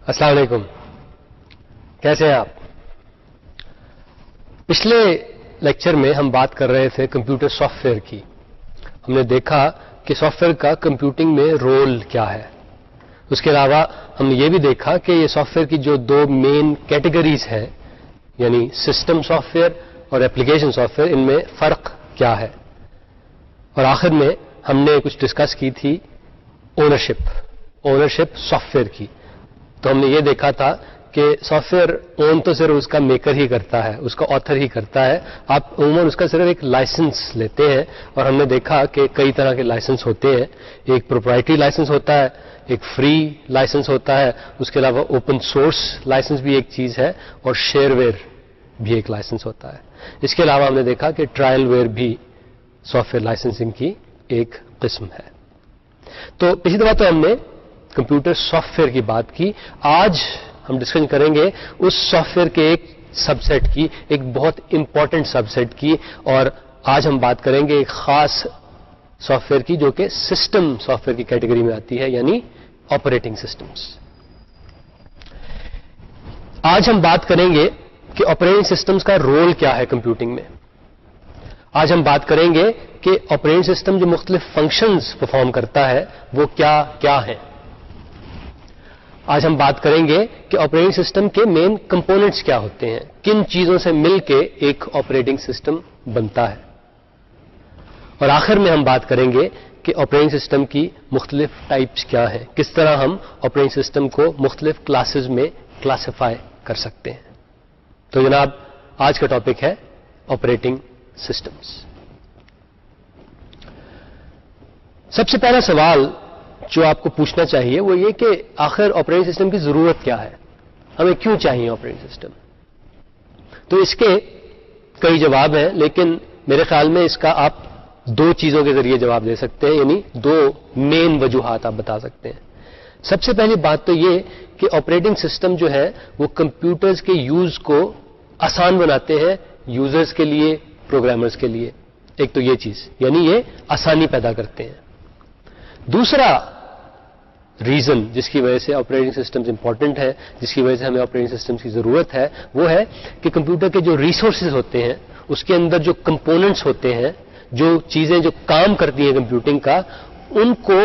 السلام علیکم. کیسے ہیں آپ؟ پچھلے لیکچر میں ہم بات کر رہے تھے کمپیوٹر سافٹ ویئر کی. ہم نے دیکھا کہ سافٹ ویئر کا کمپیوٹنگ میں رول کیا ہے. اس کے علاوہ ہم نے یہ بھی دیکھا کہ یہ سافٹ ویئر کی جو دو مین کیٹیگریز ہیں، یعنی سسٹم سافٹ ویئر اور ایپلیکیشن سافٹ ویئر، ان میں فرق کیا ہے. اور آخر میں ہم نے کچھ ڈسکس کی تھی اونرشپ سافٹ ویئر کی. تو ہم نے یہ دیکھا تھا کہ سافٹ ویئر اون تو صرف اس کا میکر ہی کرتا ہے، اس کا آتھر ہی کرتا ہے. آپ عموماً اس کا صرف ایک لائسنس لیتے ہیں، اور ہم نے دیکھا کہ کئی طرح کے لائسنس ہوتے ہیں. ایک پروپرائٹری لائسنس ہوتا ہے، ایک فری لائسنس ہوتا ہے، اس کے علاوہ اوپن سورس لائسنس بھی ایک چیز ہے، اور شیئر ویئر بھی ایک لائسنس ہوتا ہے. اس کے علاوہ ہم نے دیکھا کہ ٹرائل ویئر بھی سافٹ ویئر لائسنسنگ کی ایک قسم ہے. تو پچھلی دفعہ تو ہم نے کمپیوٹر سافٹ ویئر کی بات کی. آج ہم ڈسکشن کریں گے اس سافٹ ویئر کے ایک سب سیٹ کی، ایک بہت امپورٹنٹ سب سیٹ کی. اور آج ہم بات کریں گے ایک خاص سافٹ ویئر کی جو کہ سسٹم سافٹ ویئر کی کیٹیگری میں آتی ہے، یعنی آپریٹنگ سسٹمز. آج ہم بات کریں گے کہ آپریٹنگ سسٹمز کا رول کیا ہے کمپیوٹنگ میں. آج ہم بات کریں گے کہ آپریٹنگ سسٹم جو مختلف فنکشنز پرفارم کرتا ہے وہ کیا کیا ہیں. آج ہم بات کریں گے کہ آپریٹنگ سسٹم کے مین کمپوننٹس کیا ہوتے ہیں، کن چیزوں سے مل کے ایک آپریٹنگ سسٹم بنتا ہے. اور آخر میں ہم بات کریں گے کہ آپریٹنگ سسٹم کی مختلف ٹائپس کیا ہیں، کس طرح ہم آپریٹنگ سسٹم کو مختلف کلاسز میں کلاسیفائی کر سکتے ہیں. تو جناب آج کا ٹاپک ہے آپریٹنگ سسٹمز. سب سے پہلا سوال جو آپ کو پوچھنا چاہیے وہ یہ کہ آخر آپریٹنگ سسٹم کی ضرورت کیا ہے، ہمیں کیوں چاہیے آپریٹنگ سسٹم. تو اس کے کئی جواب ہیں، لیکن میرے خیال میں اس کا آپ دو چیزوں کے ذریعے جواب دے سکتے ہیں، یعنی دو مین وجوہات آپ بتا سکتے ہیں. سب سے پہلی بات تو یہ کہ آپریٹنگ سسٹم جو ہے وہ کمپیوٹرز کے یوز کو آسان بناتے ہیں، یوزرز کے لیے، پروگرامرز کے لیے. ایک تو یہ چیز، یعنی یہ آسانی پیدا کرتے ہیں. دوسرا ریزن جس کی وجہ سے آپریٹنگ سسٹمز امپورٹنٹ ہے، جس کی وجہ سے ہمیں آپریٹنگ سسٹمز کی ضرورت ہے، وہ ہے کہ کمپیوٹر کے جو ریسورسز ہوتے ہیں، اس کے اندر جو کمپوننٹس ہوتے ہیں، جو چیزیں جو کام کرتی ہیں کمپیوٹنگ کا، ان کو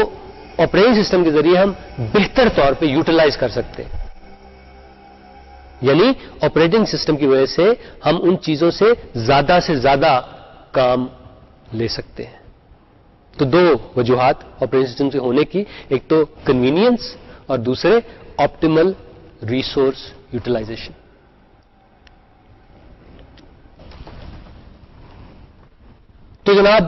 آپریٹنگ سسٹم کے ذریعے ہم بہتر طور پہ یوٹیلائز کر سکتے ہیں. یعنی آپریٹنگ سسٹم کی وجہ سے ہم ان چیزوں سے زیادہ کام لے سکتے ہیں. تو دو وجوہات آپریٹنگ سسٹم سے ہونے کی، ایک تو کنوینئنس اور دوسرے آپٹیمل ریسورس یوٹیلائزیشن. تو جناب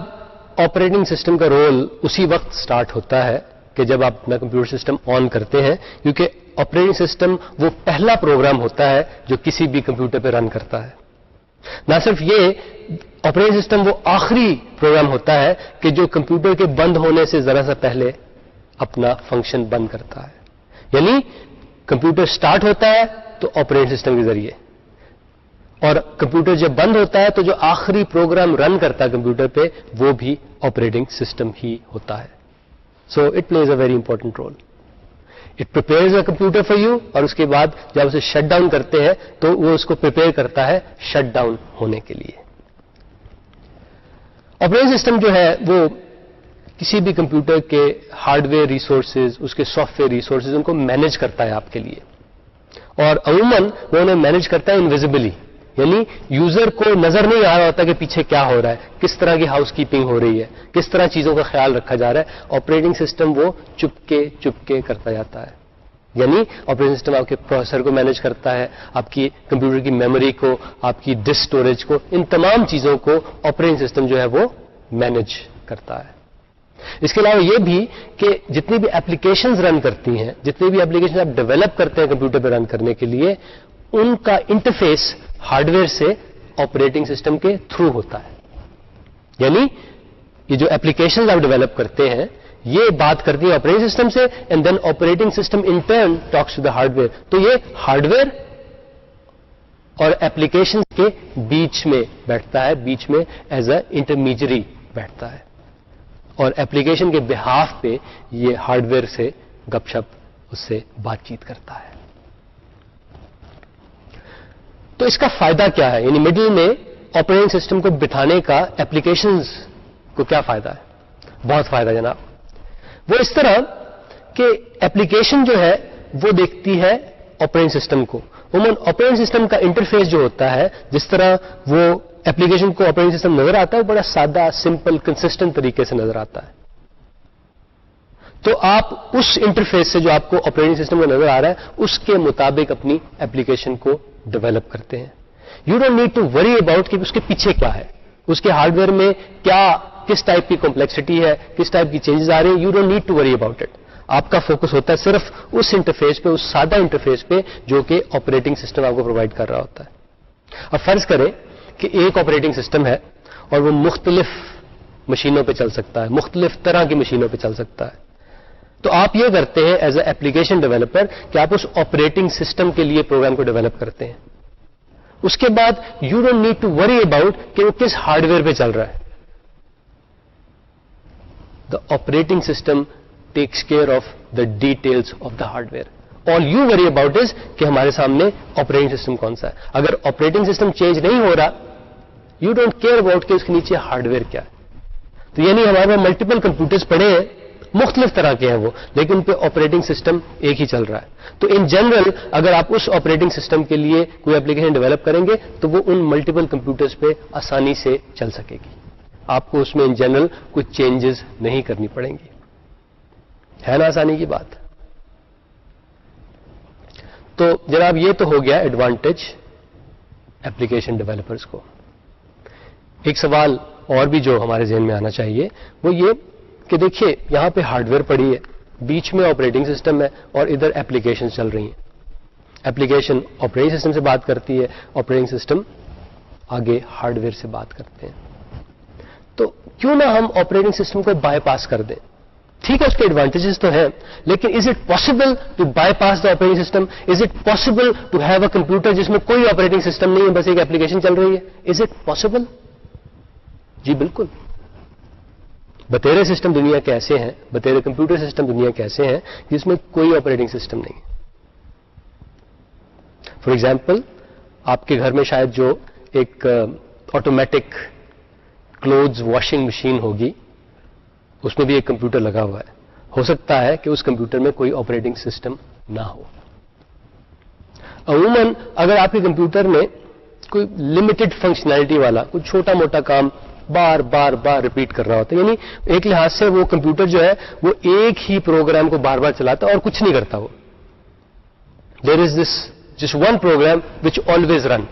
آپریٹنگ سسٹم کا رول اسی وقت سٹارٹ ہوتا ہے کہ جب آپ اپنا کمپیوٹر سسٹم آن کرتے ہیں، کیونکہ آپریٹنگ سسٹم وہ پہلا پروگرام ہوتا ہے جو کسی بھی کمپیوٹر پہ رن کرتا ہے. نہ صرف یہ، آپریٹنگ سسٹم وہ آخری پروگرام ہوتا ہے کہ جو کمپیوٹر کے بند ہونے سے ذرا سا پہلے اپنا فنکشن بند کرتا ہے. یعنی کمپیوٹر سٹارٹ ہوتا ہے تو آپریٹنگ سسٹم کے ذریعے، اور کمپیوٹر جب بند ہوتا ہے تو جو آخری پروگرام رن کرتا ہے کمپیوٹر پہ وہ بھی آپریٹنگ سسٹم ہی ہوتا ہے. So it plays a very important role. It prepares a computer for you, اور اس کے بعد جب اسے شٹ ڈاؤن کرتے ہیں تو وہ اس کو پریپیئر کرتا ہے شٹ ڈاؤن ہونے کے لیے. آپریٹنگ سسٹم جو ہے وہ کسی بھی کمپیوٹر کے ہارڈ ویئر ریسورسز، اس کے سافٹ ویئر ریسورسز، ان کو مینیج کرتا ہے آپ کے لیے. اور عموماً وہ انہیں مینیج کرتا ہے انویزیبلی، یعنی یوزر کو نظر نہیں آ رہا ہوتا کہ پیچھے کیا ہو رہا ہے، کس طرح کی ہاؤس کیپنگ ہو رہی ہے، کس طرح چیزوں کا خیال رکھا جا رہا ہے. آپریٹنگ سسٹم وہ چپکے کرتا جاتا ہے. یعنی آپریٹنگ سسٹم آپ کے پروسیسر کو مینیج کرتا ہے، آپ کی کمپیوٹر کی میموری کو، آپ کی ڈسک اسٹوریج کو، ان تمام چیزوں کو آپریٹنگ سسٹم جو ہے وہ مینیج کرتا ہے. اس کے علاوہ یہ بھی کہ جتنی بھی ایپلیکیشنز رن کرتی ہیں، جتنی بھی ایپلیکیشن آپ ڈیولپ کرتے ہیں کمپیوٹر پہ رن کرنے کے لیے، ان کا انٹرفیس ہارڈ ویئر سے آپریٹنگ سسٹم کے تھرو ہوتا ہے. یعنی یہ جو ایپلیکیشنز آپ ڈیولپ کرتے ہیں یہ بات کرتی ہے آپریٹنگ سسٹم سے، and then operating system in turn talks to the hardware. تو یہ ہارڈ ویئر اور ایپلیکیشن کے بیچ میں بیٹھتا ہے، بیچ میں ایز اے انٹرمیڈیری بیٹھتا ہے، اور ایپلیکیشن کے بہاف پہ یہ ہارڈ ویئر سے گپ شپ اس سے بات چیت کرتا ہے. تو اس کا فائدہ کیا ہے؟ یعنی مڈل میں آپریٹنگ سسٹم کو بٹھانے کا ایپلیکیشنز کو کیا فائدہ ہے؟ بہت فائدہ جناب. وہ اس طرح کہ ایپلیکیشن جو ہے وہ دیکھتی ہے آپریٹنگ سسٹم کو. عموماً آپریٹنگ سسٹم کا انٹرفیس جو ہوتا ہے، جس طرح وہ ایپلیکیشن کو آپریٹنگ سسٹم نظر آتا ہے، وہ بڑا سادہ، سمپل، کنسسٹنٹ طریقے سے نظر آتا ہے. تو آپ اس انٹرفیس سے جو آپ کو آپریٹنگ سسٹم کو نظر آ رہا ہے اس کے مطابق اپنی ایپلیکیشن کو ڈیولپ کرتے ہیں. You don't need to worry about کہ اس کے پیچھے کیا ہے، اس کے ہارڈ ویئر میں کیا، کس ٹائپ کی کمپلیکسٹی ہے، کس ٹائپ کی چینجز آ رہے ہیں. You don't need to worry about it. آپ کا فوکس ہوتا ہے صرف اس انٹرفیس پہ، اس سادہ انٹرفیس پہ جو کہ آپریٹنگ سسٹم آپ کو پرووائڈ کر رہا ہوتا ہے. اب فرض کریں کہ ایک آپریٹنگ سسٹم ہے اور وہ مختلف مشینوں پہ چل سکتا ہے، مختلف طرح کی مشینوں پہ چل سکتا ہے. تو آپ یہ کرتے ہیں ایز اے ایپلیکیشن ڈیولپر کہ آپ اس آپریٹنگ سسٹم کے لیے پروگرام کو ڈیولپ کرتے ہیں. اس کے بعد you don't need to worry about کہ وہ کس ہارڈ ویئر پہ چل رہا ہے. The operating system takes care of the details of the hardware. All you worry about is کہ ہمارے سامنے آپریٹنگ سسٹم کون سا ہے. اگر آپریٹنگ سسٹم چینج نہیں ہو رہا، یو ڈونٹ کیئر اباؤٹ کہ اس کے نیچے ہارڈ ویئر کیا ہے. تو یعنی ہمارے پاس ملٹیپل کمپیوٹرز پڑے ہیں، مختلف طرح کے ہیں وہ، لیکن ان پہ آپریٹنگ سسٹم ایک ہی چل رہا ہے. تو ان جنرل اگر آپ اس آپریٹنگ سسٹم کے لیے کوئی ایپلیکیشن ڈیولپ کریں گے تو وہ ان ملٹیپل کمپیوٹرز پہ آسانی سے چل سکے گی. آپ کو اس میں ان جنرل کچھ چینجز نہیں کرنی پڑیں گی. ہے نا آسانی کی بات؟ تو جناب یہ تو ہو گیا ایڈوانٹیج ایپلیکیشن ڈیولپرز کو. ایک سوال اور بھی جو ہمارے ذہن میں آنا چاہیے وہ یہ کہ دیکھیے یہاں پہ ہارڈ ویئر پڑی ہے، بیچ میں آپریٹنگ سسٹم ہے اور ادھر ایپلیکیشن چل رہی ہیں. ایپلیکیشن آپریٹنگ سسٹم سے بات کرتی ہے، آپریٹنگ سسٹم آگے ہارڈ ویئر سے بات کرتے ہیں. تو کیوں نہ ہم آپریٹنگ سسٹم کو بائی پاس کر دیں؟ ٹھیک ہے اس کے ایڈوانٹیجز تو ہیں، لیکن is it possible to bypass the operating system? Is it possible to have a computer جس میں کوئی آپریٹنگ سسٹم نہیں ہے، بس ایک ایپلیکیشن چل رہی ہے؟ از اٹ پاسبل؟ جی بالکل. بتیرے سسٹم دنیا کے ایسے ہیں، بتیرے کمپیوٹر سسٹم دنیا کے ایسے ہیں جس میں کوئی آپریٹنگ سسٹم نہیں ہے. فار ایگزامپل آپ کے گھر میں شاید جو ایک آٹومیٹک کلوتھز واشنگ مشین ہوگی، اس میں بھی ایک کمپیوٹر لگا ہوا ہے. ہو سکتا ہے کہ اس کمپیوٹر میں کوئی آپریٹنگ سسٹم نہ ہو. عموماً اگر آپ کے کمپیوٹر میں کوئی لمیٹڈ فنکشنالٹی والا کوئی چھوٹا موٹا کام بار بار بار ریپیٹ کر رہا ہوتا ہے، یعنی ایک لحاظ سے وہ کمپیوٹر جو ہے وہ ایک ہی پروگرام کو بار بار چلاتا ہے اور کچھ نہیں کرتا. وہ there is this just one program which always run.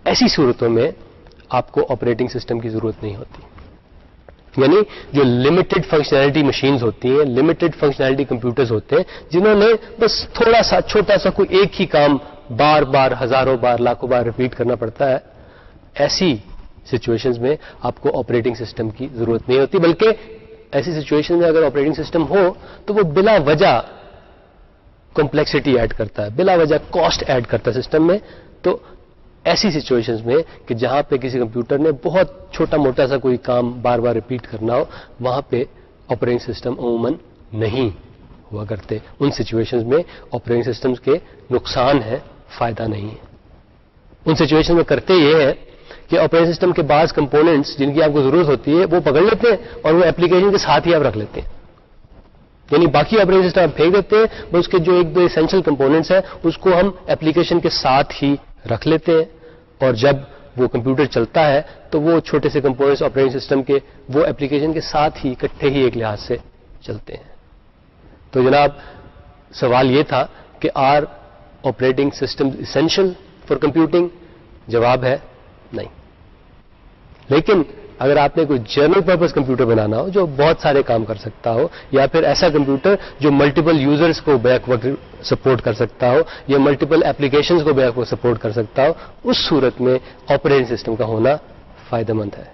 ایسی صورتوں میں آپ کو آپریٹنگ سسٹم کی ضرورت نہیں ہوتی. یعنی جو لمیٹڈ فنکشنالٹی مشینز ہوتی ہیں، لمیٹڈ فنکشنالٹی کمپیوٹرز ہوتے ہیں جنہوں نے بس تھوڑا سا چھوٹا سا کوئی ایک ہی کام بار بار ہزاروں بار لاکھوں بار ریپیٹ کرنا پڑتا ہے، ایسی سچویشنز میں آپ کو آپریٹنگ سسٹم کی ضرورت نہیں ہوتی. بلکہ ایسی سچویشن میں اگر آپریٹنگ سسٹم ہو تو وہ بلا وجہ کمپلیکسٹی ایڈ کرتا ہے، بلا وجہ کاسٹ ایڈ کرتا ہے سسٹم میں. تو ایسی سچویشنز میں کہ جہاں پہ کسی کمپیوٹر نے بہت چھوٹا موٹا سا کوئی کام بار بار ریپیٹ کرنا ہو، وہاں پہ آپریٹنگ سسٹم عموماً نہیں ہوا کرتے. ان سچویشنز میں آپریٹنگ سسٹمز کے نقصان ہے، فائدہ نہیں ہے. ان سچویشن میں کرتے یہ ہے کہ آپریٹنگ سسٹم کے بعض کمپوننٹس جن کی آپ کو ضرورت ہوتی ہے وہ پکڑ لیتے ہیں اور وہ ایپلیکیشن کے ساتھ ہی آپ رکھ لیتے ہیں. یعنی باقی آپریٹنگ سسٹم آپ پھینک دیتے ہیں، بس اس کے جو ایک دو اسینشل کمپوننٹس ہیں اس کو ہم ایپلیکیشن کے ساتھ ہی رکھ لیتے ہیں، اور جب وہ کمپیوٹر چلتا ہے تو وہ چھوٹے سے کمپوننٹس آپریٹنگ سسٹم کے وہ ایپلیکیشن کے ساتھ ہی اکٹھے ہی ایک لحاظ سے چلتے ہیں. تو جناب سوال یہ تھا کہ are operating system essential for computing? جواب ہے نہیں. لیکن اگر آپ نے کوئی جنرل پرپز کمپیوٹر بنانا ہو جو بہت سارے کام کر سکتا ہو، یا پھر ایسا کمپیوٹر جو ملٹیپل یوزرز کو بیک وقت سپورٹ کر سکتا ہو یا ملٹیپل ایپلیکیشنز کو بیک وقت سپورٹ کر سکتا ہو، اس صورت میں آپریٹنگ سسٹم کا ہونا فائدہ مند ہے.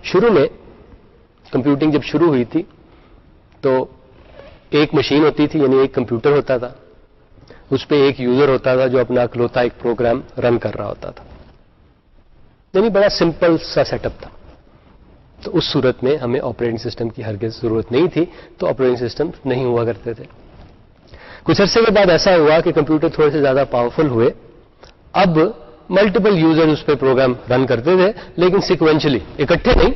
شروع میں کمپیوٹنگ جب شروع ہوئی تھی تو ایک مشین ہوتی تھی، یعنی ایک کمپیوٹر ہوتا تھا، اس پہ ایک یوزر ہوتا تھا جو اپنا اکلوتا ایک پروگرام رن کر رہا ہوتا تھا. یعنی بڑا سمپل سا سیٹ اپ تھا. تو اس صورت میں ہمیں آپریٹنگ سسٹم کی ہرگز ضرورت نہیں تھی، تو آپریٹنگ سسٹم نہیں ہوا کرتے تھے. کچھ عرصے کے بعد ایسا ہوا کہ کمپیوٹر تھوڑے سے زیادہ پاورفل ہوئے. اب ملٹیپل یوزر اس پہ پروگرام رن کرتے تھے, لیکن سیکوینشلی, اکٹھے نہیں,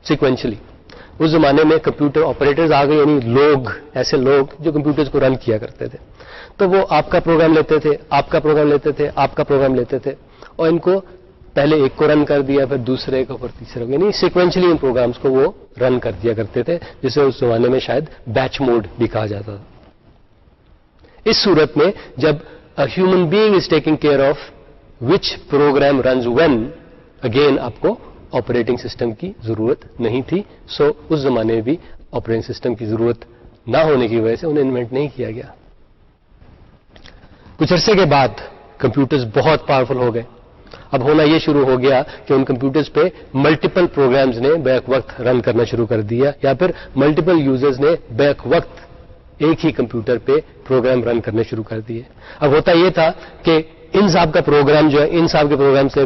سیکوینشلی. اس زمانے میں کمپیوٹر آپریٹرز آ گئے, یعنی لوگ, ایسے لوگ جو کمپیوٹرز کو رن کیا کرتے تھے. تو وہ آپ کا پروگرام لیتے تھے, آپ کا پروگرام لیتے تھے, آپ کا پروگرام لیتے تھے, اور ان کو پہلے ایک کو رن کر دیا, پھر دوسرے کو, پھر تیسرے کو, یعنی سیکوینشلی ان پروگرامز کو وہ رن کر دیا کرتے تھے, جسے اس زمانے میں شاید بیچ موڈ بھی کہا جاتا تھا. اس صورت میں جب a human being is taking care of which program runs when, again آپ کو آپریٹنگ سسٹم کی ضرورت نہیں تھی. سو اس زمانے میں بھی آپریٹنگ سسٹم کی ضرورت نہ ہونے کی وجہ سے انہیں انوینٹ نہیں کیا گیا. کچھ عرصے کے بعد کمپیوٹرز بہت پاورفل ہو گئے. اب ہونا یہ شروع ہو گیا کہ ان کمپیوٹرز پہ ملٹیپل پروگرامز نے بیک وقت رن کرنا شروع کر دیا, یا پھر ملٹیپل یوزرز نے بیک وقت ایک ہی کمپیوٹر پہ پروگرام رن کرنے شروع کر دیے. اب ہوتا یہ تھا کہ ان صاحب کا پروگرام جو ہے ان صاحب کے پروگرام سے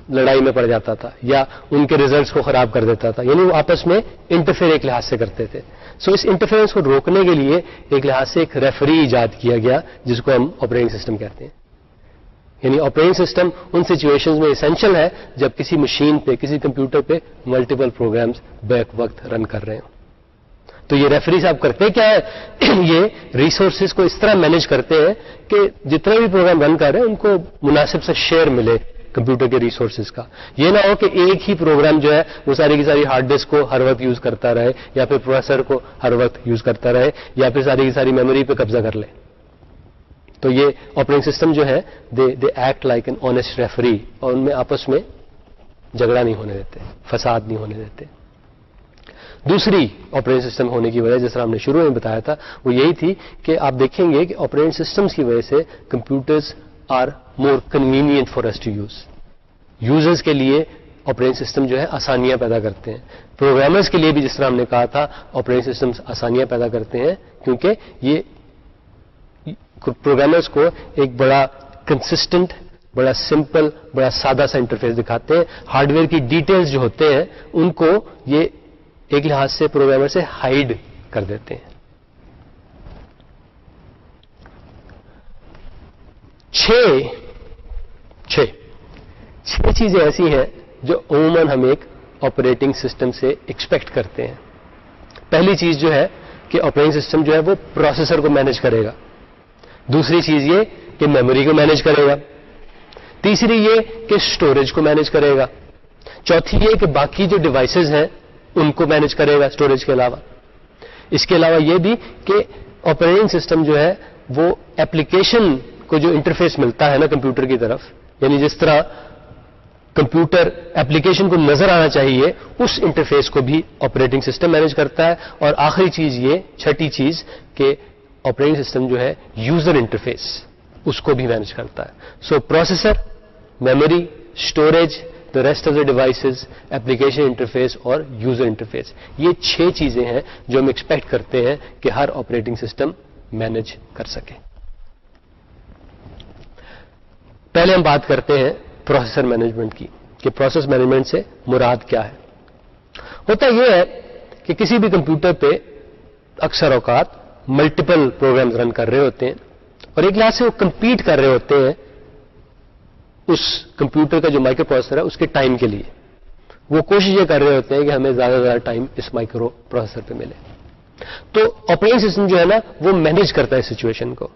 لڑائی میں پڑ جاتا تھا, یا ان کے ریزلٹس کو خراب کر دیتا تھا, یعنی وہ آپس میں انٹرفیئر ایک لحاظ سے کرتے تھے. سو اس انٹرفیئرنس کو روکنے کے لیے ایک لحاظ سے ایک ریفری ایجاد کیا گیا, جس کو ہم آپریٹنگ سسٹم کہتے ہیں. یعنی آپریٹنگ سسٹم ان سچویشنز میں اسینشل ہے جب کسی مشین پہ, کسی کمپیوٹر پہ ملٹیپل پروگرامز بیک وقت رن کر رہے ہیں. تو یہ ریفری صاحب کرتے کیا ہے, یہ ریسورسز کو اس طرح مینج کرتے ہیں کہ جتنے بھی پروگرام رن کر رہے ہیں ان کو مناسب سے شیئر ملے کمپیوٹر کے ریسورسز کا. یہ نہ ہو کہ ایک ہی پروگرام جو ہے وہ ساری کی ساری ہارڈ ڈسک کو ہر وقت یوز کرتا رہے, یا پھر پروسیسر کو ہر وقت یوز کرتا رہے, یا پھر ساری کی ساری میموری پہ قبضہ کر لے. تو یہ آپریٹنگ سسٹم جو ہے they act like an honest referee, اور ان میں آپس میں جھگڑا نہیں ہونے دیتے, فساد نہیں ہونے دیتے. دوسری آپریٹنگ سسٹم ہونے کی وجہ, جس طرح ہم نے شروع میں بتایا تھا, وہ یہی تھی کہ آپ دیکھیں گے کہ آپریٹنگ سسٹمز کی وجہ سے computers are more convenient for us to use. Users کے لیے آپریٹنگ سسٹم جو ہے آسانیاں پیدا کرتے ہیں. پروگرامرز کے لیے بھی جس طرح ہم نے کہا تھا آپریٹنگ سسٹمز آسانیاں پیدا کرتے ہیں, کیونکہ یہ پروگرامرز کو ایک بڑا کنسسٹنٹ, بڑا سمپل, بڑا سادہ سا انٹرفیس دکھاتے ہیں. ہارڈ ویئر کی ڈیٹیلز جو ہوتے ہیں ان کو یہ ایک لحاظ سے پروگرامر سے ہائیڈ کر دیتے ہیں. 6 چیزیں ایسی ہیں جو عموماً ہم ایک آپریٹنگ سسٹم سے ایکسپیکٹ کرتے ہیں. پہلی چیز جو ہے کہ آپریٹنگ سسٹم جو ہے وہ پروسیسر کو مینج کرے گا. دوسری چیز یہ کہ میموری کو مینج کرے گا. تیسری یہ کہ اسٹوریج کو مینج کرے گا. چوتھی یہ کہ باقی جو ڈیوائسز ہیں ان کو مینج کرے گا اسٹوریج کے علاوہ. اس کے علاوہ یہ بھی کہ آپریٹنگ سسٹم جو ہے وہ ایپلیکیشن کو جو انٹرفیس ملتا ہے نا کمپیوٹر کی طرف, یعنی جس طرح کمپیوٹر ایپلیکیشن کو نظر آنا چاہیے اس انٹرفیس کو بھی آپریٹنگ سسٹم مینج کرتا ہے. اور آخری چیز یہ, چھٹی چیز, کہ آپریٹنگ سسٹم جو ہے یوزر انٹرفیس اس کو بھی مینج کرتا ہے. So processor, memory, storage, the rest of the devices, application interface اور user interface, یہ 6 چیزیں ہیں جو ہم ایکسپیکٹ کرتے ہیں کہ ہر آپریٹنگ سسٹم مینج کر سکے. پہلے ہم بات کرتے ہیں پروسیسر مینجمنٹ کی, کہ پروسیس مینجمنٹ سے مراد کیا ہے. ہوتا یہ ہے کہ کسی بھی کمپیوٹر پہ اکثر اوقات ملٹیپل پروگرامز رن کر رہے ہوتے ہیں, اور ایک لحاظ سے وہ کمپیٹ کر رہے ہوتے ہیں اس کمپیوٹر کا جو مائکرو پروسیسر ہے اس کے ٹائم کے لیے. وہ کوشش یہ کر رہے ہوتے ہیں کہ ہمیں زیادہ سے زیادہ ٹائم اس مائکرو پروسیسر پہ ملے. تو آپریٹنگ سسٹم جو ہے نا وہ مینج کرتا ہے سچویشن کو.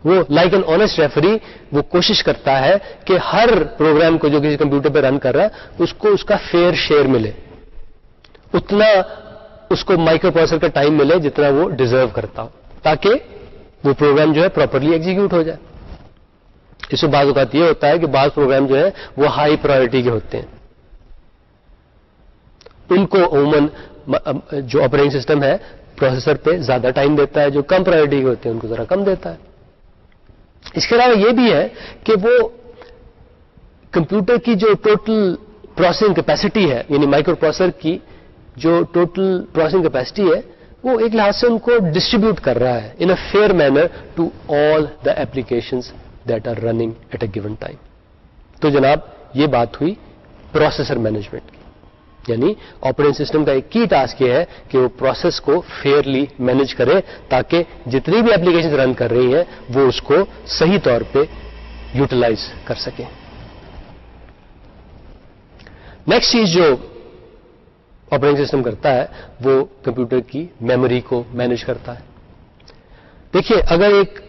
وہ لائک این آنےسٹ ریفری, وہ کوشش کرتا ہے کہ ہر پروگرام کو جو کسی کمپیوٹر پہ رن کر رہا ہے اس کو اس کا فیئر شیئر ملے, اتنا اس کو مائکرو پروسیسر کا ٹائم ملے جتنا وہ ڈیزرو کرتا ہو, تاکہ وہ پروگرام جو ہے پراپرلی ایگزیکیوٹ ہو جائے. اس میں بعض اوقات یہ ہوتا ہے کہ بعض پروگرام جو ہے وہ ہائی پرائرٹی کے ہوتے ہیں, ان کو عموماً جو آپریٹنگ سسٹم ہے پروسیسر پہ زیادہ ٹائم دیتا ہے, جو کم پرائرٹی کے ہوتے ہیں ان کو ذرا کم دیتا ہے. اس کے علاوہ یہ بھی ہے کہ وہ کمپیوٹر کی جو ٹوٹل پروسیسنگ کیپیسٹی ہے, یعنی مائکرو پروسیسر کی جو ٹوٹل پروسیسنگ کیپیسٹی ہے, وہ ایک لحاظ سے ان کو ڈسٹریبیوٹ کر رہا ہے in a fair manner to all the applications that are running at a given time. تو جناب یہ بات ہوئی پروسیسر مینجمنٹ کی. یعنی آپریٹنگ سسٹم کا ایک کی ٹاسک یہ ہے کہ وہ پروسیس کو فیئرلی مینج کرے تاکہ جتنی بھی اپلیکیشن رن کر رہی ہیں وہ اس کو صحیح طور پہ یوٹیلائز کر سکیں. نیکسٹ چیز جو آپریٹنگ سسٹم کرتا ہے وہ کمپیوٹر کی میموری کو مینج کرتا ہے. دیکھیے اگر ایک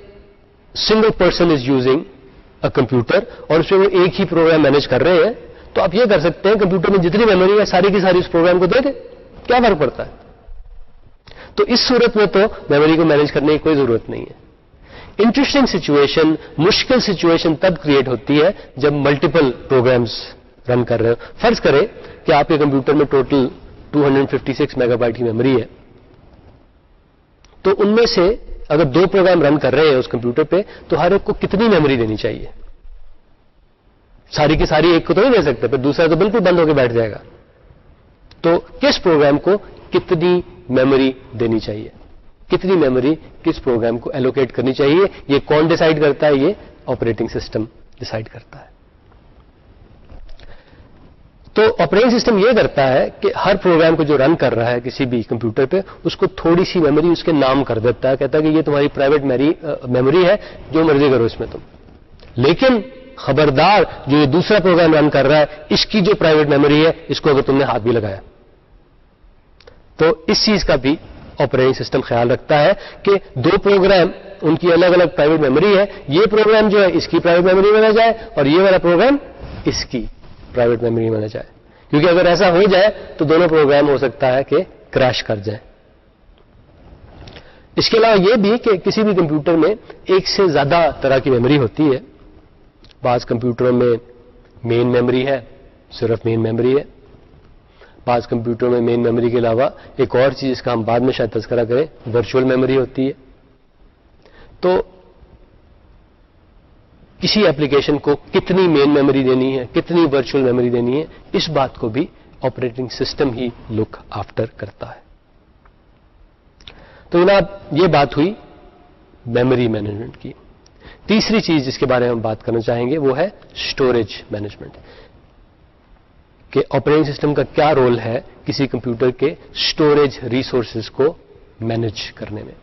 single person is using a computer اور اس میں وہ ایک ہی پروگرام مینج کر رہے ہیں تو آپ یہ کر سکتے ہیں کمپیوٹر میں جتنی میموری ہے ساری کی ساری اس پروگرام کو دے دیں, کیا فرق پڑتا ہے؟ تو اس صورت میں تو میموری کو مینج کرنے کی کوئی ضرورت نہیں ہے. انٹرسٹنگ سچویشن, مشکل سچویشن تب کریٹ ہوتی ہے جب ملٹیپل پروگرامز رن کر رہے ہو. فرض کریں کہ آپ کے کمپیوٹر میں ٹوٹل 256 میگا بائٹ کی میموری ہے, تو ان میں سے اگر 2 پروگرام رن کر رہے ہیں اس کمپیوٹر پہ تو ہر ایک کو کتنی میموری دینی چاہیے؟ ساری کی ساری ایک کو تو نہیں دے سکتے, پھر دوسرا تو بالکل بند ہو کے بیٹھ جائے گا. تو کس پروگرام کو کتنی میموری دینی چاہیے, کتنی میموری کس پروگرام کو ایلوکیٹ کرنی چاہیے, یہ کون ڈیسائیڈ کرتا ہے؟ یہ آپریٹنگ سسٹم ڈیسائیڈ کرتا ہے. تو آپریٹنگ سسٹم یہ کرتا ہے کہ ہر پروگرام کو جو رن کر رہا ہے کسی بھی کمپیوٹر پہ اس کو تھوڑی سی میموری اس کے نام کر دیتا ہے, کہتا ہے کہ یہ تمہاری پرائیویٹ میموری ہے, جو مرضی کرو اس میں تم. لیکن خبردار جو یہ دوسرا پروگرام رن کر رہا ہے اس کی جو پرائیویٹ میموری ہے اس کو اگر تم نے ہاتھ بھی لگایا تو اس چیز کا بھی آپریٹنگ سسٹم خیال رکھتا ہے کہ 2 پروگرام ان کی الگ الگ پرائیویٹ میموری ہے, یہ پروگرام جو ہے اس کی پرائیویٹ میموری میں نہ جائے اور یہ والا پروگرام اس کی پرائیویٹ میموری میں نہ جائے, کیونکہ اگر ایسا ہو جائے تو دونوں پروگرام ہو سکتا ہے کہ کریش کر جائیں. اس کے علاوہ یہ بھی کہ کسی بھی کمپیوٹر میں ایک سے زیادہ طرح کی میموری ہوتی ہے. بعض کمپیوٹروں میں مین میموری ہے, صرف مین میموری ہے. بعض کمپیوٹروں میں مین میموری کے علاوہ ایک اور چیز جس کا ہم بعد میں شاید تذکرہ کریں, ورچوئل میموری ہوتی ہے. تو کسی ایپلیکیشن کو کتنی مین میموری دینی ہے, کتنی ورچوئل میموری دینی ہے, اس بات کو بھی آپریٹنگ سسٹم ہی لک آفٹر کرتا ہے. تو جناب یہ بات ہوئی میموری مینجمنٹ کی. تیسری چیز جس کے بارے میں ہم بات کرنا چاہیں گے وہ ہے اسٹوریج مینجمنٹ, کہ آپریٹنگ سسٹم کا کیا رول ہے کسی کمپیوٹر کے اسٹوریج ریسورسز کو مینج کرنے میں.